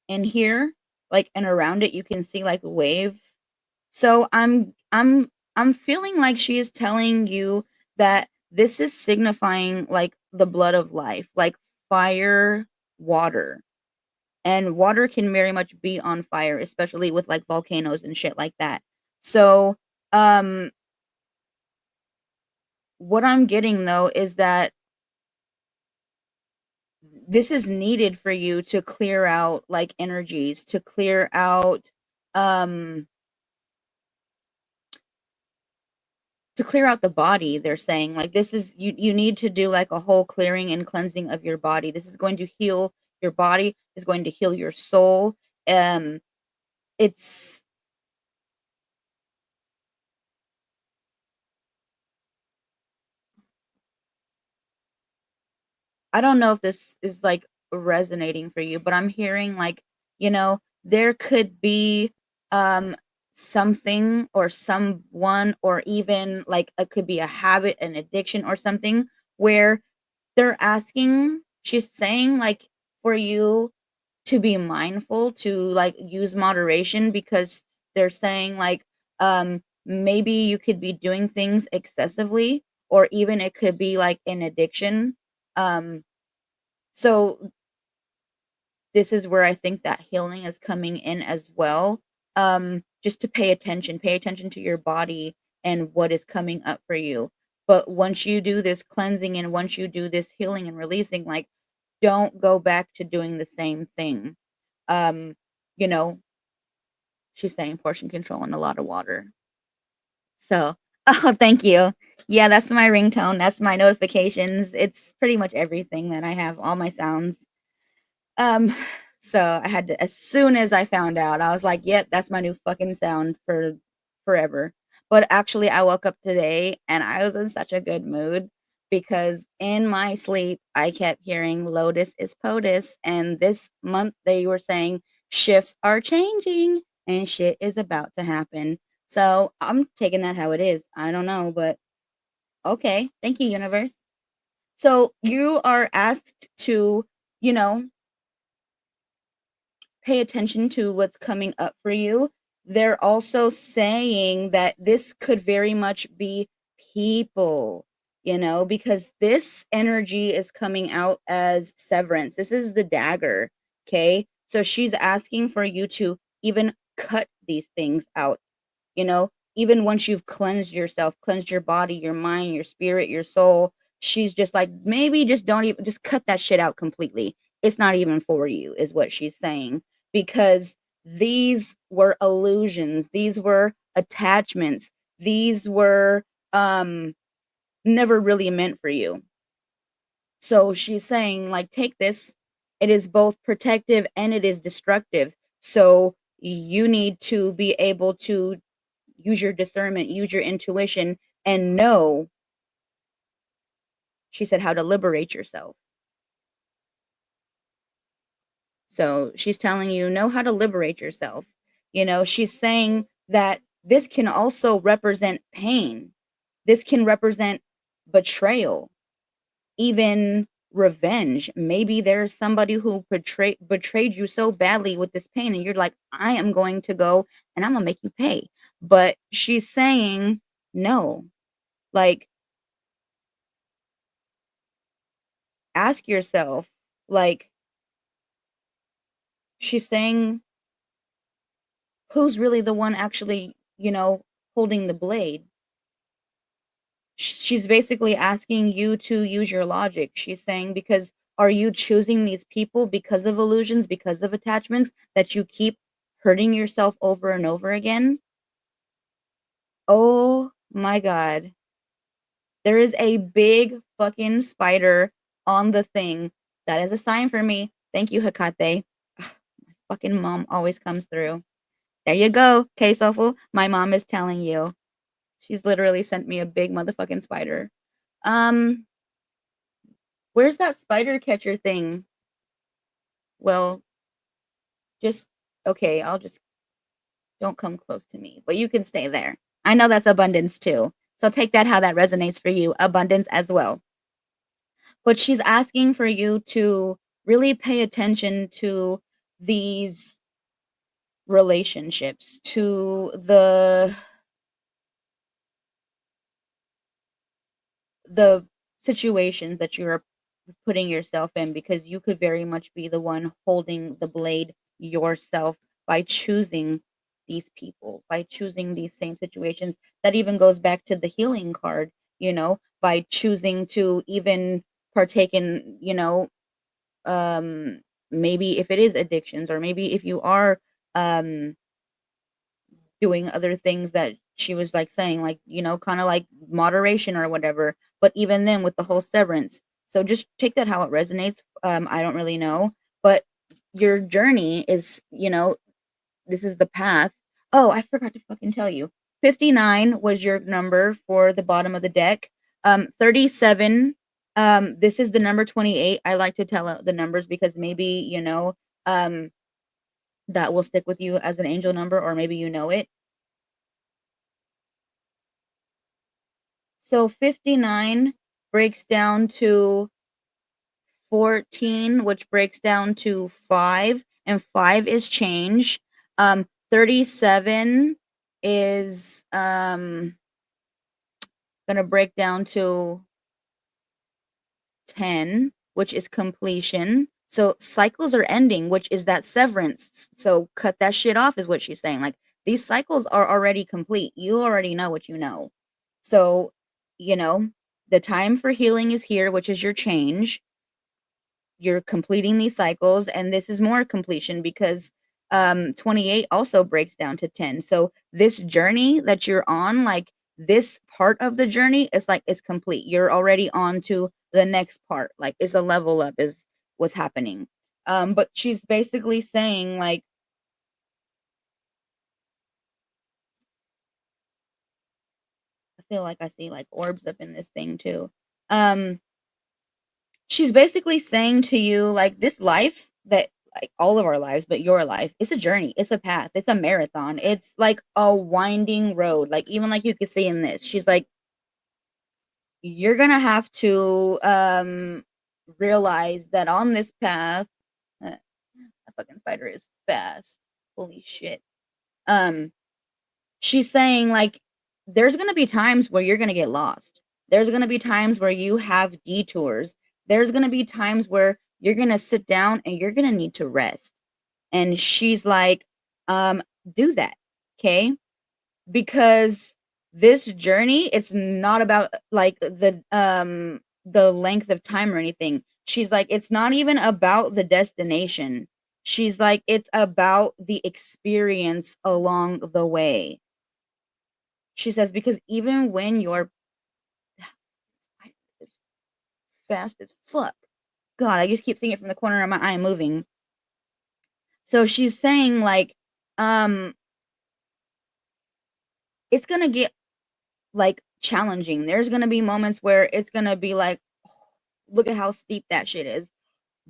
in here, like, and around it you can see like a wave. So I'm feeling like she is telling you that this is signifying like the blood of life, like fire, water. And water can very much be on fire, especially with like volcanoes and shit like that. So, um what I'm getting though is that this is needed for you to clear out like energies, to clear out um the body. They're saying like this is you need to do like a whole clearing and cleansing of your body. This is going to heal your body, is going to heal your soul. um it's I don't know if this is like resonating for you, but I'm hearing like, there could be um something or someone, or even like it could be a habit, an addiction or something, where she's saying like for you to be mindful, to like use moderation, because they're saying like maybe you could be doing things excessively, or even it could be like an addiction. So this is where I think that healing is coming in as well. Just to pay attention to your body and what is coming up for you. But once you do this cleansing and once you do this healing and releasing, like, don't go back to doing the same thing. Um, you know, she's saying portion control and a lot of water. So, oh, thank you. Yeah, that's my ringtone. That's my notifications. It's pretty much everything that I have, all my sounds. Um, so I had to, as soon as I found out, I was like, "Yep, that's my new fucking sound for forever." But actually, I woke up today and I was in such a good mood because in my sleep, I kept hearing Lotus is POTUS, and this month they were saying shifts are changing and shit is about to happen. So I'm taking that how it is. I don't know, but okay. Thank you, universe. So you are asked to, you know, pay attention to what's coming up for you. They're also saying that this could very much be people, because this energy is coming out as severance. This is the dagger. Okay. So she's asking for you to even cut these things out, even once you've cleansed yourself, cleansed your body, your mind, your spirit, your soul. She's just like, maybe just don't even, just cut that shit out completely. It's not even for you, is what she's saying, because these were illusions, these were attachments, these were never really meant for you. So she's saying, like, take this. It is both protective and it is destructive. So you need to be able to use your discernment, use your intuition, and know, she said, how to liberate yourself. So she's telling you, know how to liberate yourself. She's saying that this can also represent pain. This can represent betrayal, even revenge. Maybe there's somebody who betrayed you so badly with this pain, and you're like, I am going to go and I'm gonna make you pay. But she's saying, no, like, ask yourself, like, she's saying, who's really the one actually, holding the blade? She's basically asking you to use your logic. She's saying, because are you choosing these people because of illusions, because of attachments that you keep hurting yourself over and over again? Oh my God. There is a big fucking spider on the thing. That is a sign for me. Thank you, Hecate. My fucking mom always comes through. There you go, K-Soulful. My mom is telling you. She's literally sent me a big motherfucking spider. Um, where's that spider catcher thing? Well, just okay, I'll just don't come close to me, but you can stay there. I know that's abundance too. So take that how that resonates for you. Abundance as well. But she's asking for you to really pay attention to these relationships, to the situations that you're putting yourself in, because you could very much be the one holding the blade yourself by choosing these people, by choosing these same situations. That even goes back to the healing card, by choosing to even partake in, um maybe if it is addictions, or maybe if you are um doing other things that she was like saying, like, kind of like moderation or whatever. But even then, with the whole severance, so just take that how it resonates. I don't really know, but your journey is, this is the path. Oh, I forgot to fucking tell you. 59 was your number for the bottom of the deck. 37, this is the number 28. I like to tell the numbers because maybe, um that will stick with you as an angel number, or maybe you know it. So 59 breaks down to 14, which breaks down to 5, and 5 is change. 37 is gonna break down to 10, which is completion. So cycles are ending, which is that severance. So cut that shit off is what she's saying. Like, these cycles are already complete. You already know what you know. So, you know, the time for healing is here, which is your change. You're completing these cycles, and this is more completion because 28 also breaks down to 10. So this journey that you're on, like, this part of the journey is like it's complete. You're already on to the next part. Like, it's a level up is what's happening. But she's basically saying, like, I feel like I see like orbs up in this thing too. Um She's basically saying to you, like, this life that, like, all of our lives, but your life, it's a journey, it's a path, it's a marathon, it's like a winding road. Like, even like you could see in this, she's like, you're gonna have to realize that on this path, that fucking spider is fast. Holy shit. Um, she's saying, like, there's gonna be times where you're gonna get lost. There's gonna be times where you have detours. There's gonna be times where you're gonna sit down and you're gonna need to rest. And she's like, um, do that, okay? Because this journey, it's not about like the length of time or anything. She's like, it's not even about the destination. She's like, it's about the experience along the way. She says, because even when you're fast as fuck. God, I just keep seeing it from the corner of my eye moving. So she's saying, like, um, it's gonna get like challenging. There's gonna be moments where it's gonna be like, "Oh, look at how steep that shit is.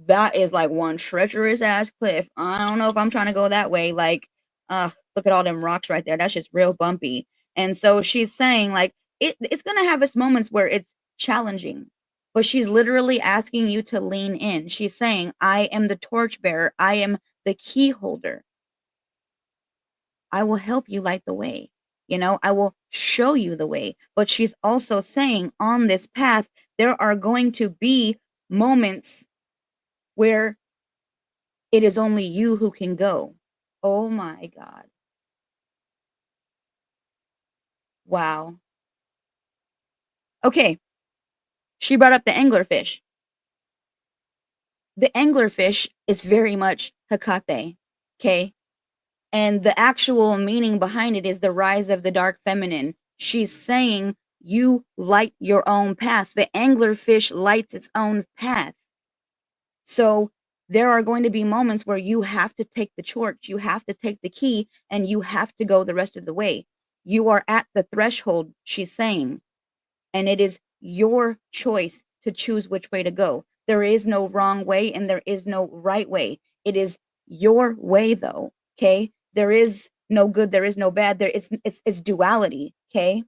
That is like one treacherous ass cliff. I don't know if I'm trying to go that way. Like, look at all them rocks right there. That's just real bumpy." And so she's saying, like, it's gonna have its moments where it's challenging, but she's literally asking you to lean in. She's saying, I am the torchbearer, I am the key holder. I will help you light the way. I will show you the way. But she's also saying, on this path, there are going to be moments where it is only you who can go. Oh my God. Wow. Okay. She brought up the anglerfish. The anglerfish is very much Hecate. Okay. And the actual meaning behind it is the rise of the dark feminine. She's saying you light your own path. The anglerfish lights its own path. So there are going to be moments where you have to take the torch, you have to take the key, and you have to go the rest of the way. You are at the threshold, she's saying, and it is your choice to choose which way to go. There is no wrong way and there is no right way. It is your way though, okay? There is no good, there is no bad. It's duality, okay?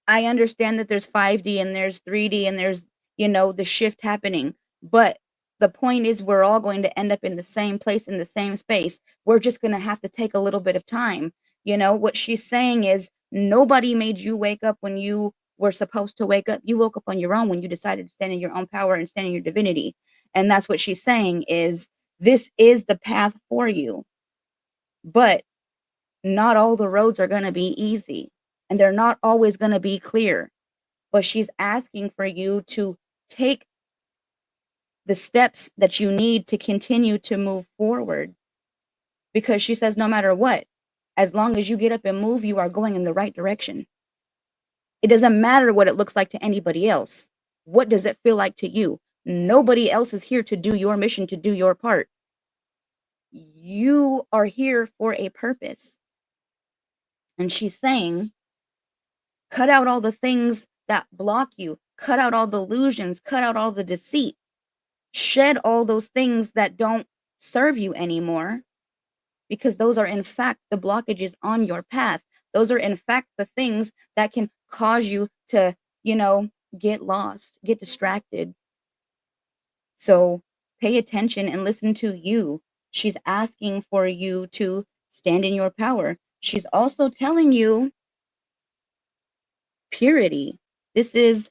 I understand that there's 5D and there's 3D and there's, the shift happening. But the point is we're all going to end up in the same place in the same space. We're just going to have to take a little bit of time. What she's saying is nobody made you wake up when you were supposed to wake up. You woke up on your own when you decided to stand in your own power and stand in your divinity. And that's what she's saying is this is the path for you. But not all the roads are going to be easy and they're not always going to be clear. But she's asking for you to take the steps that you need to continue to move forward because she says no matter what, as long as you get up and move, you are going in the right direction. It doesn't matter what it looks like to anybody else. What does it feel like to you? Nobody else is here to do your mission, to do your part. You are here for a purpose. And she's saying, cut out all the things that block you, cut out all the illusions, cut out all the deceit, shed all those things that don't serve you anymore, because those are in fact the blockages on your path. Those are in fact the things that can cause you to, get lost, get distracted. So pay attention and listen to you. She's asking for you to stand in your power. She's also telling you purity. This is,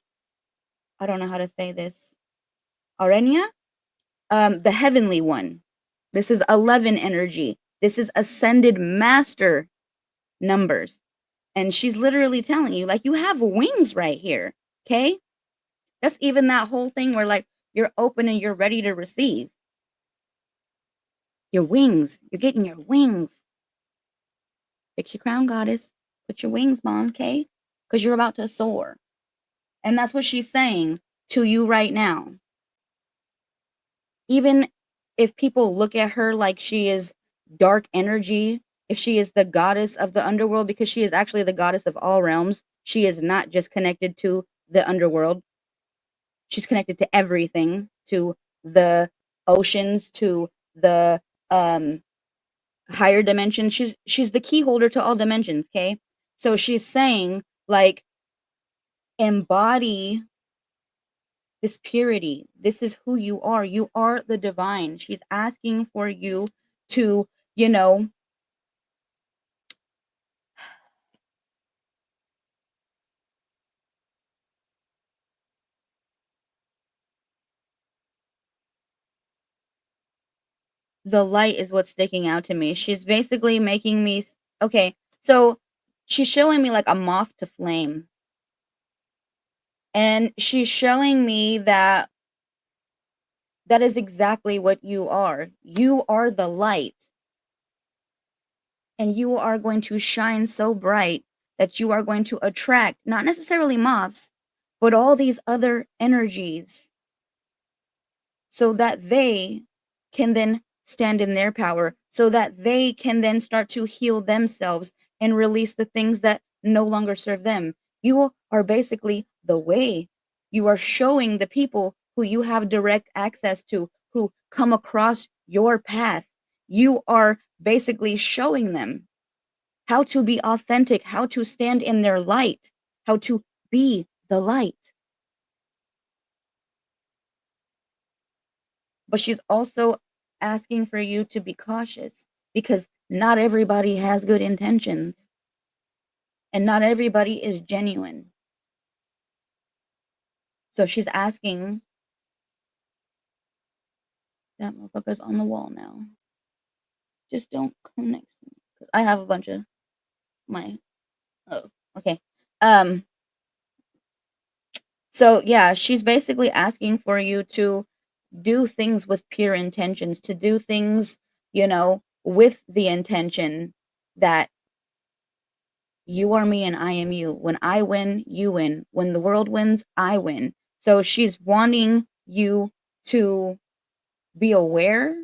I don't know how to say this. Arenya? The heavenly one. This is 11 energy. This is ascended master numbers. And she's literally telling you, like, you have wings right here. Okay. That's even that whole thing where, like, you're open and you're ready to receive your wings. You're getting your wings. Fix your crown, goddess. Put your wings on, okay? Because you're about to soar. And that's what she's saying to you right now. Even if people look at her like she is dark energy, if she is the goddess of the underworld, because she is actually the goddess of all realms, she is not just connected to the underworld. She's connected to everything, to the oceans, to the higher dimensions. She's the key holder to all dimensions, okay? So she's saying, like, embody this purity. This is who you are. You are the divine. She's asking for you to, the light is what's sticking out to me. She's basically making me, okay, so she's showing me like a moth to flame. And she's showing me that that is exactly what you are. You are the light. And you are going to shine so bright that you are going to attract not necessarily moths, but all these other energies so that they can then stand in their power, so that they can then start to heal themselves and release the things that no longer serve them. You are basically the way. You are showing the people who you have direct access to, who come across your path. You are basically showing them how to be authentic, how to stand in their light, how to be the light. But she's also asking for you to be cautious because not everybody has good intentions and not everybody is genuine. So she's asking That motherfucker's on the wall now. Just don't come next to me. I have a bunch of my. Oh, okay. So yeah, she's basically asking for you to do things with pure intentions, to do things, with the intention that you are me and I am you. When I win, you win. When the world wins, I win. So she's wanting you to be aware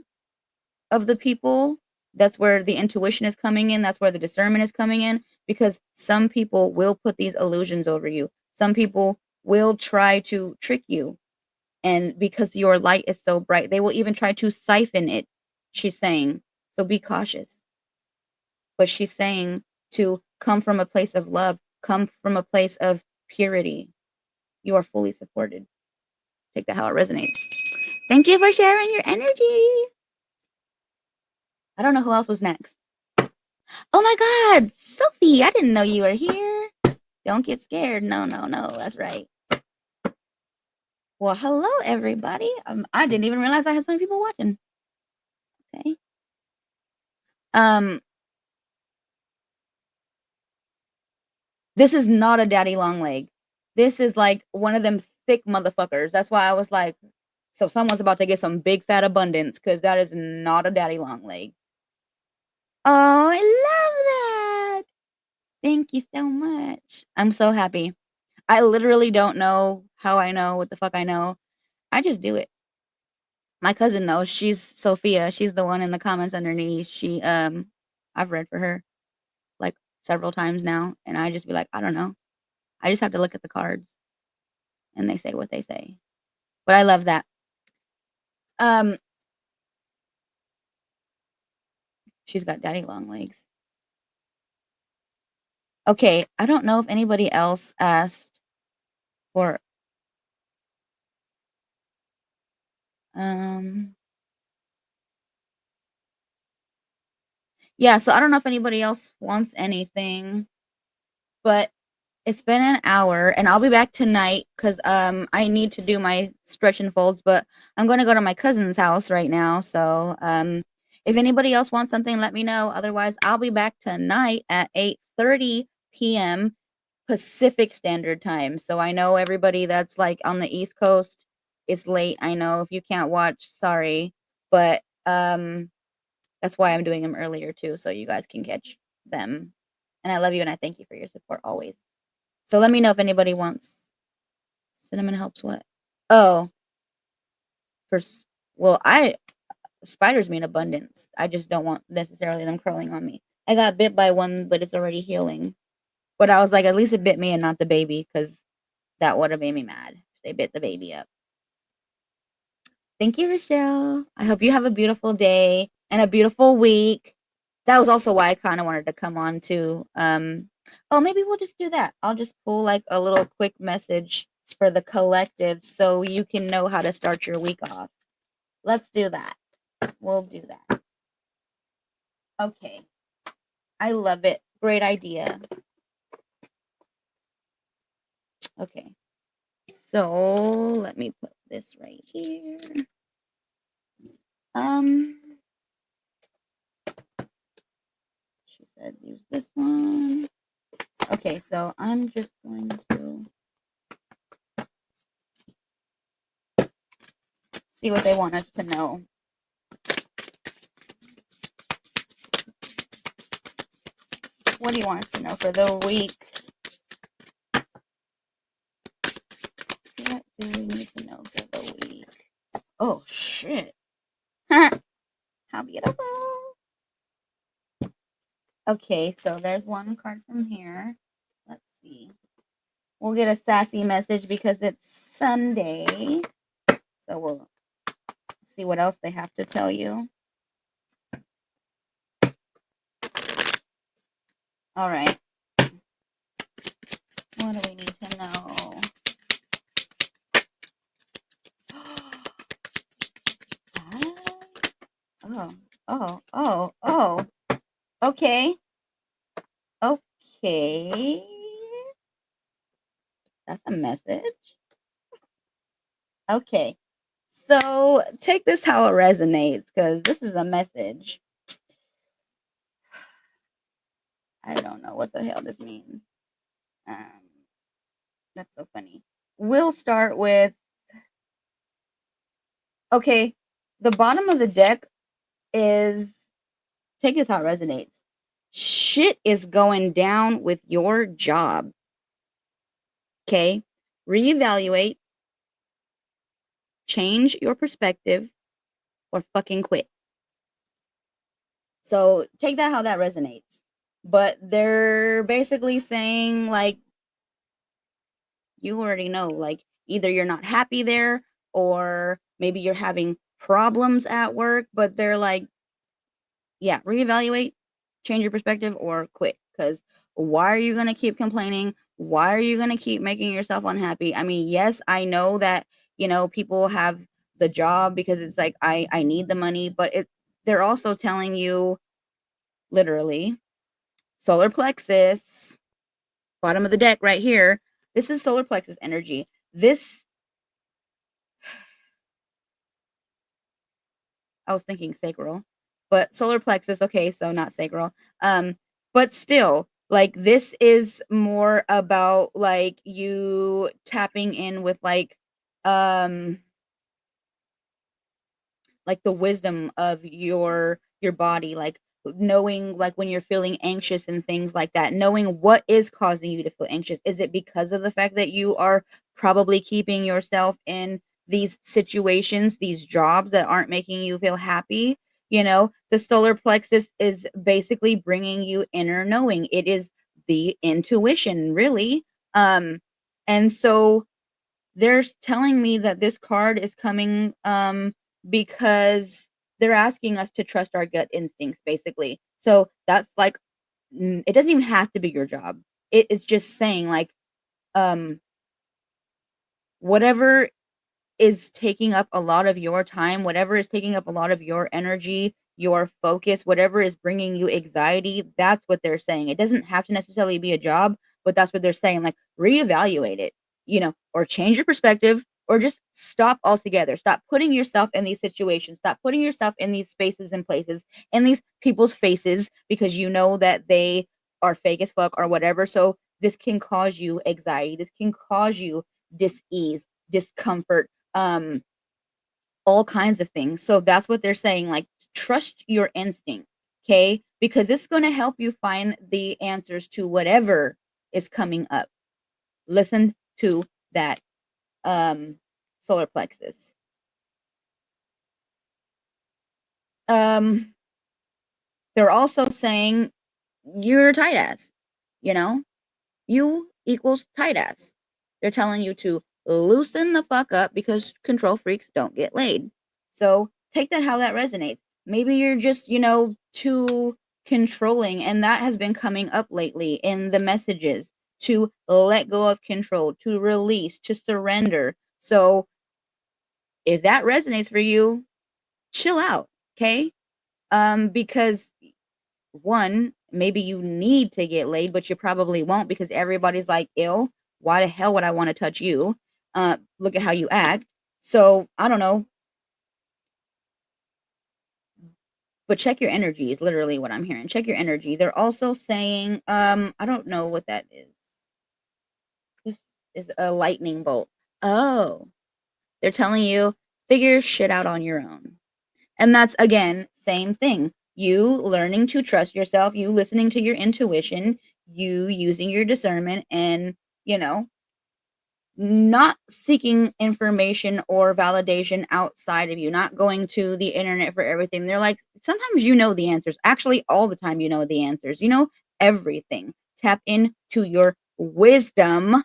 of the people. That's where the intuition is coming in. That's where the discernment is coming in, because some people will put these illusions over you. Some people will try to trick you. And because your light is so bright, they will even try to siphon it, she's saying. So be cautious. But she's saying to come from a place of love, come from a place of purity. You are fully supported. Take that how it resonates. Thank you for sharing your energy. I don't know who else was next. Oh my God, Sophie, I didn't know you were here. Don't get scared. No, no, no. That's right. Well, hello, everybody. I didn't even realize I had so many people watching. Okay. This is not a daddy long leg. This is like one of them thick motherfuckers. That's why I was like, so someone's about to get some big fat abundance, because that is not a daddy long leg. Oh, I love that. Thank you so much. I'm so happy. I literally don't know how I know what the fuck I know. I just do it. My cousin knows. She's Sophia. She's the one in the comments underneath. I've read for her like several times now, and I just be like, I don't know. I just have to look at the cards and they say what they say. But I love that. Um, she's got daddy long legs. Okay, I don't know if anybody else asked for yeah, so I don't know if anybody else wants anything, but it's been an hour and I'll be back tonight because I need to do my stretch and folds, but I'm gonna go to my cousin's house right now. So if anybody else wants something, let me know. Otherwise, I'll be back tonight at 8:30 p.m. Pacific Standard Time. So I know everybody that's like on the East Coast, it's late. I know if you can't watch, sorry. But that's why I'm doing them earlier too, so you guys can catch them. And I love you and I thank you for your support always. So let me know if anybody wants cinnamon helps what? Oh, for well, I spiders mean abundance. I just don't want necessarily them crawling on me. I got bit by one, but it's already healing. But I was like, at least it bit me and not the baby, because that would have made me mad. They bit the baby up. Thank you, Rochelle. I hope you have a beautiful day and a beautiful week. That was also why I kind of wanted to come on too. Oh, maybe we'll just do that. I'll just pull like a little quick message for the collective so you can know how to start your week off. Let's do that. We'll do that. Okay. I love it. Great idea. Okay. So let me put this right here. She said use this one. Okay, so I'm just going to see what they want us to know. What do you want us to know for the week? What do we need to know for the week? Oh, shit. How beautiful. Okay, so there's one card from here. Let's see. We'll get a sassy message because it's Sunday. So we'll see what else they have to tell you. All right. What do we need to know? Oh. Okay. Okay. That's a message. Okay. So take this how it resonates, because this is a message. I don't know what the hell this means. Um, that's so funny. We'll start with, okay, the bottom of the deck is, take this how it resonates. Shit is going down with your job. Okay? Reevaluate, change your perspective, or fucking quit. So take that how that resonates. But they're basically saying, like, you already know, like, either you're not happy there or maybe you're having problems at work, but they're like, yeah, reevaluate, change your perspective, or quit. Because why are you going to keep complaining? Why are you going to keep making yourself unhappy? I mean, yes, I know that, people have the job because it's like, I need the money, but they're also telling you, literally, solar plexus, bottom of the deck right here. This is solar plexus energy. This, I was thinking sacral, but solar plexus, okay, so not sacral. But still, like, this is more about, like, you tapping in with, um like the wisdom of your body, like knowing, like, when you're feeling anxious and things like that, knowing what is causing you to feel anxious. Is it because of the fact that you are probably keeping yourself in these situations, these jobs that aren't making you feel happy? The solar plexus is basically bringing you inner knowing. It is the intuition, really. And so they're telling me that this card is coming, because they're asking us to trust our gut instincts, basically. So that's like, it doesn't even have to be your job. It's just saying, like, um, whatever is taking up a lot of your time, whatever is taking up a lot of your energy, your focus, whatever is bringing you anxiety, that's what they're saying. It doesn't have to necessarily be a job, but that's what they're saying. Like, reevaluate it, or change your perspective, or just stop altogether. Stop putting yourself in these situations. Stop putting yourself in these spaces and places, in these people's faces, because you know that they are fake as fuck or whatever. So this can cause you anxiety. This can cause you dis-ease, discomfort, um all kinds of things. So that's what they're saying, like, trust your instinct, okay? Because it's going to help you find the answers to whatever is coming up. Listen to that, solar plexus. um they're also saying you're a tight ass, you know you equals tight ass. They're telling you to loosen the fuck up, because control freaks don't get laid. So take that how that resonates. Maybe you're just, too controlling, and that has been coming up lately in the messages, to let go of control, to release, to surrender. So if that resonates for you, chill out, okay? Because one, maybe you need to get laid, but you probably won't, because everybody's like, ill. Why the hell would I want to touch you? Look at how you act. So I don't know, but check your energy is literally what I'm hearing. Check your energy. They're also saying, I don't know what that is. This is a lightning bolt. Oh, they're telling you, figure shit out on your own. And that's, again, same thing. You learning to trust yourself, you listening to your intuition, you using your discernment, and, you know, not seeking information or validation outside of you, not going to the internet for everything. They're like, sometimes you know the answers. Actually, all the time you know the answers. You know everything. Tap into your wisdom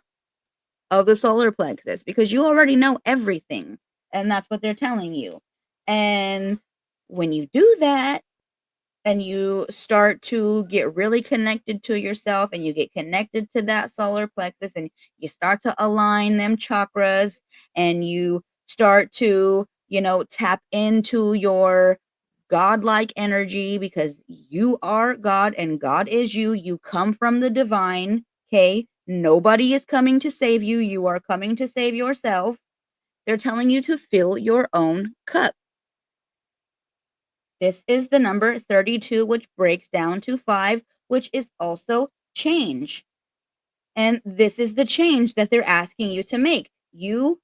of the solar plexus, because you already know everything. And that's what they're telling you. And when you do that, and you start to get really connected to yourself, and you get connected to that solar plexus, and you start to align them chakras, and you start to, tap into your godlike energy, because you are God and God is you. You come from the divine, okay? Nobody is coming to save you. You are coming to save yourself. They're telling you to fill your own cup. This is the number 32, which breaks down to 5, which is also change. And this is the change that they're asking you to make. You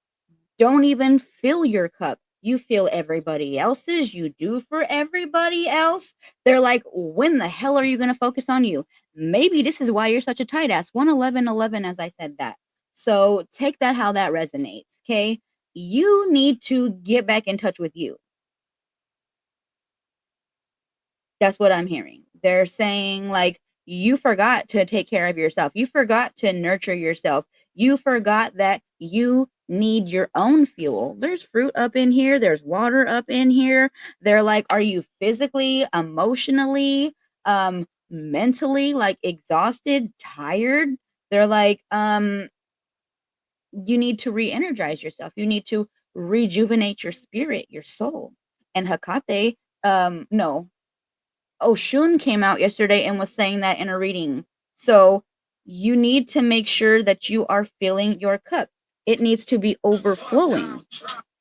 don't even fill your cup. You fill everybody else's. You do for everybody else. They're like, when the hell are you going to focus on you? Maybe this is why you're such a tight ass. 11111, as I said that. So take that how that resonates. Okay. You need to get back in touch with you. That's what I'm hearing. They're saying, like, you forgot to take care of yourself. You forgot to nurture yourself. You forgot that you need your own fuel. There's fruit up in here. There's water up in here. They're like, are you physically, emotionally, mentally, like exhausted, tired? They're like, you need to re-energize yourself. You need to rejuvenate your spirit, your soul. And Hakate, no, Oshun came out yesterday and was saying that in a reading. So you need to make sure that you are filling your cup. It needs to be overflowing,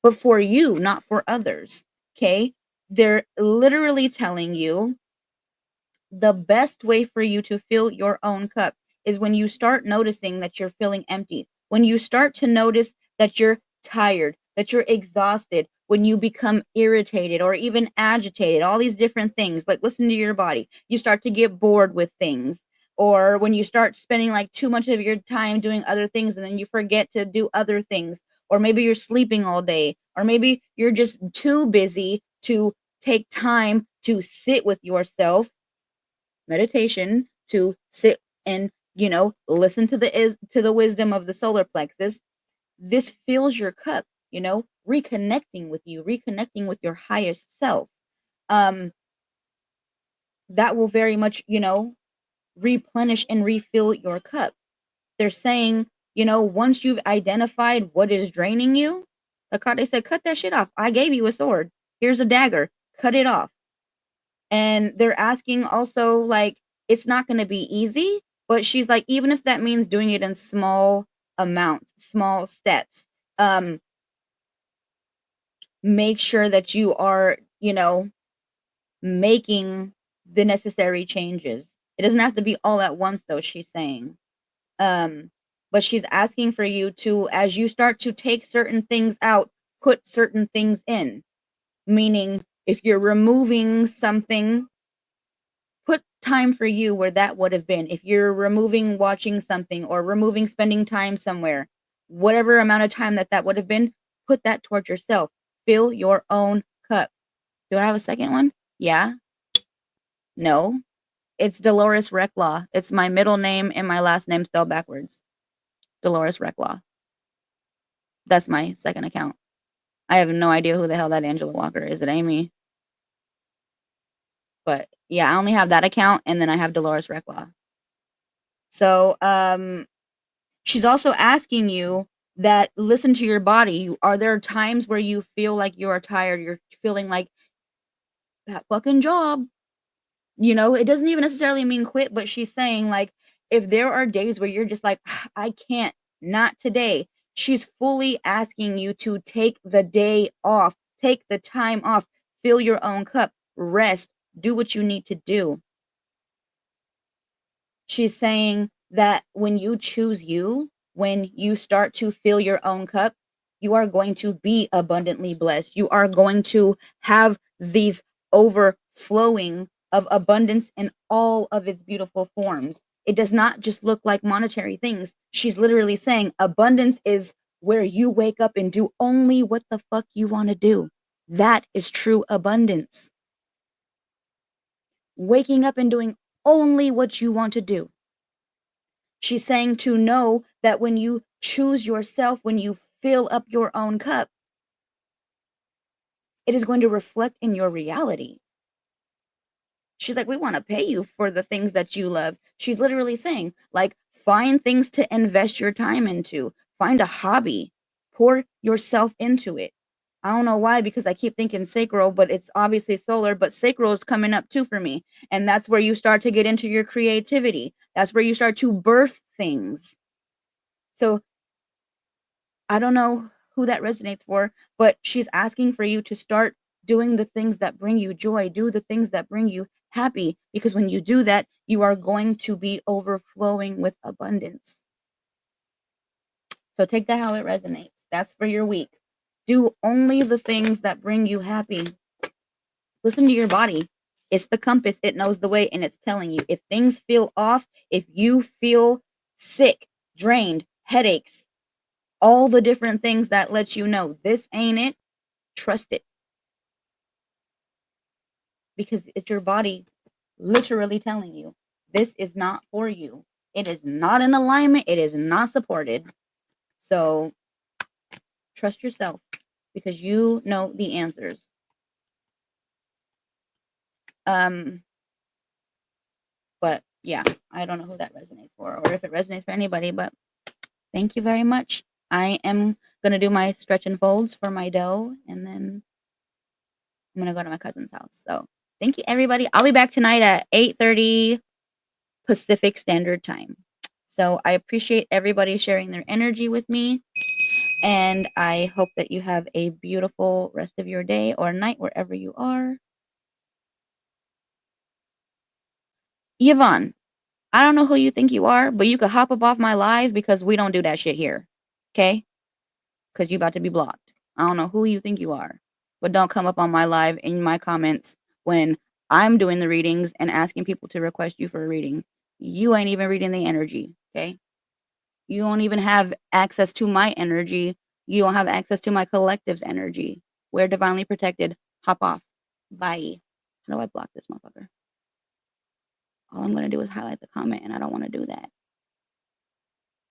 but for you, not for others. Okay. They're literally telling you the best way for you to fill your own cup is when you start noticing that you're feeling empty, when you start to notice that you're tired, that you're exhausted, when you become irritated or even agitated, all these different things. Like, listen to your body. You start to get bored with things, or when you start spending like too much of your time doing other things and then you forget to do other things, or maybe you're sleeping all day, or maybe you're just too busy to take time to sit with yourself, meditation, to sit and, listen to the wisdom of the solar plexus. This fills your cup, reconnecting with you, reconnecting with your highest self. um that will very much, replenish and refill your cup. They're saying, once you've identified what is draining you, the card, they said, cut that shit off. I gave you a sword, here's a dagger, cut it off. And they're asking also, like, it's not going to be easy, but she's like, even if that means doing it in small amounts, small steps, um make sure that you are, making the necessary changes. It doesn't have to be all at once, though, she's saying. But she's asking for you to, as you start to take certain things out, put certain things in. Meaning, if you're removing something, put time for you where that would have been. If you're removing watching something or removing spending time somewhere, whatever amount of time that would have been, put that towards yourself. Fill your own cup. Do I have a second one? Yeah. No. It's Dolores Recklaw. It's my middle name and my last name spelled backwards. Dolores Recklaw. That's my second account. I have no idea who the hell that Angela Walker is. Is it Amy? But yeah, I only have that account, and then I have Dolores Recklaw. So she's also asking you that listen to your body. Are there times where you feel like you are tired? You're feeling like that fucking job. It doesn't even necessarily mean quit, but she's saying, like, if there are days where you're just like, I can't, not today. She's fully asking you to take the day off, take the time off, fill your own cup, rest, do what you need to do. She's saying that when you choose you, when you start to fill your own cup, you are going to be abundantly blessed. You are going to have these overflowing of abundance in all of its beautiful forms. It does not just look like monetary things. She's literally saying abundance is where you wake up and do only what the fuck you want to do. That is true abundance. Waking up and doing only what you want to do. She's saying to know that when you choose yourself, when you fill up your own cup, it is going to reflect in your reality. She's like, we want to pay you for the things that you love. She's literally saying, like, find things to invest your time into, find a hobby, pour yourself into it. I don't know why, because I keep thinking sacral, but it's obviously solar, but sacral is coming up too for me. And that's where you start to get into your creativity. That's where you start to birth things. So I don't know who that resonates for, but she's asking for you to start doing the things that bring you joy, do the things that bring you happy, because when you do that, you are going to be overflowing with abundance. So take that how it resonates. That's for your week. Do only the things that bring you happy. Listen to your body. It's the compass. It knows the way and it's telling you. If things feel off, if you feel sick, drained, headaches, all the different things that let you know this ain't it, trust it. Because it's your body literally telling you this is not for you. It is not in alignment. It is not supported. So trust yourself because you know the answers. But yeah, I don't know who that resonates for or if it resonates for anybody, but thank you very much. I am going to do my stretch and folds for my dough and then I'm going to go to my cousin's house. So thank you, everybody. I'll be back tonight at 8:30 Pacific Standard Time. So I appreciate everybody sharing their energy with me. And I hope that you have a beautiful rest of your day or night wherever you are. Yvonne, I don't know who you think you are, but you could hop up off my live because we don't do that shit here. Okay? Because you about to be blocked. I don't know who you think you are, but don't come up on my live in my comments when I'm doing the readings and asking people to request you for a reading. You ain't even reading the energy. Okay? You don't even have access to my energy. You don't have access to my collective's energy. We're divinely protected. Hop off. Bye. How do I block this motherfucker? All I'm going to do is highlight the comment, and I don't want to do that.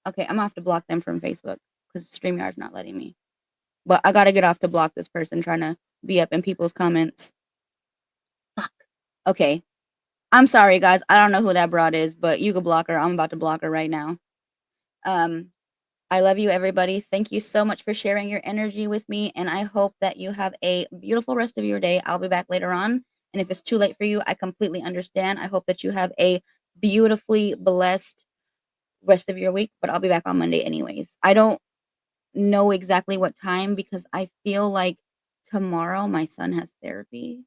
Okay, I'm going to have to block them from Facebook because StreamYard's not letting me. But I got to get off to block this person trying to be up in people's comments. Fuck. Okay. I'm sorry, guys. I don't know who that broad is, but you can block her. I'm about to block her right now. I love you, everybody. Thank you so much for sharing your energy with me, and I hope that you have a beautiful rest of your day. I'll be back later on, and if it's too late for you, I completely understand. I hope that you have a beautifully blessed rest of your week, but I'll be back on Monday anyways. I don't know exactly what time because I feel like tomorrow my son has therapy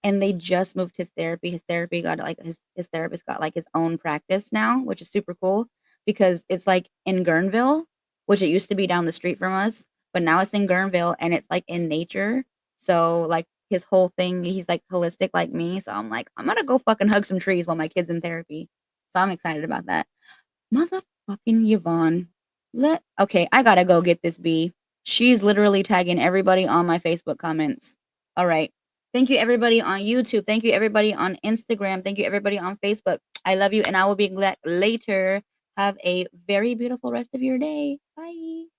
and they just moved his therapy. His therapy got like his therapist got like his own practice now, which is super cool because it's like in Guerneville, which it used to be down the street from us, but now it's in Guerneville and it's like in nature. So like his whole thing, he's like holistic like me. So I'm like, I'm gonna go fucking hug some trees while my kid's in therapy. So I'm excited about that. Motherfucking Yvonne. Okay, I gotta go get this bee. She's literally tagging everybody on my Facebook comments. All right. Thank you, everybody on YouTube. Thank you, everybody on Instagram. Thank you, everybody on Facebook. I love you, and I will be glad later. Have a very beautiful rest of your day. Bye.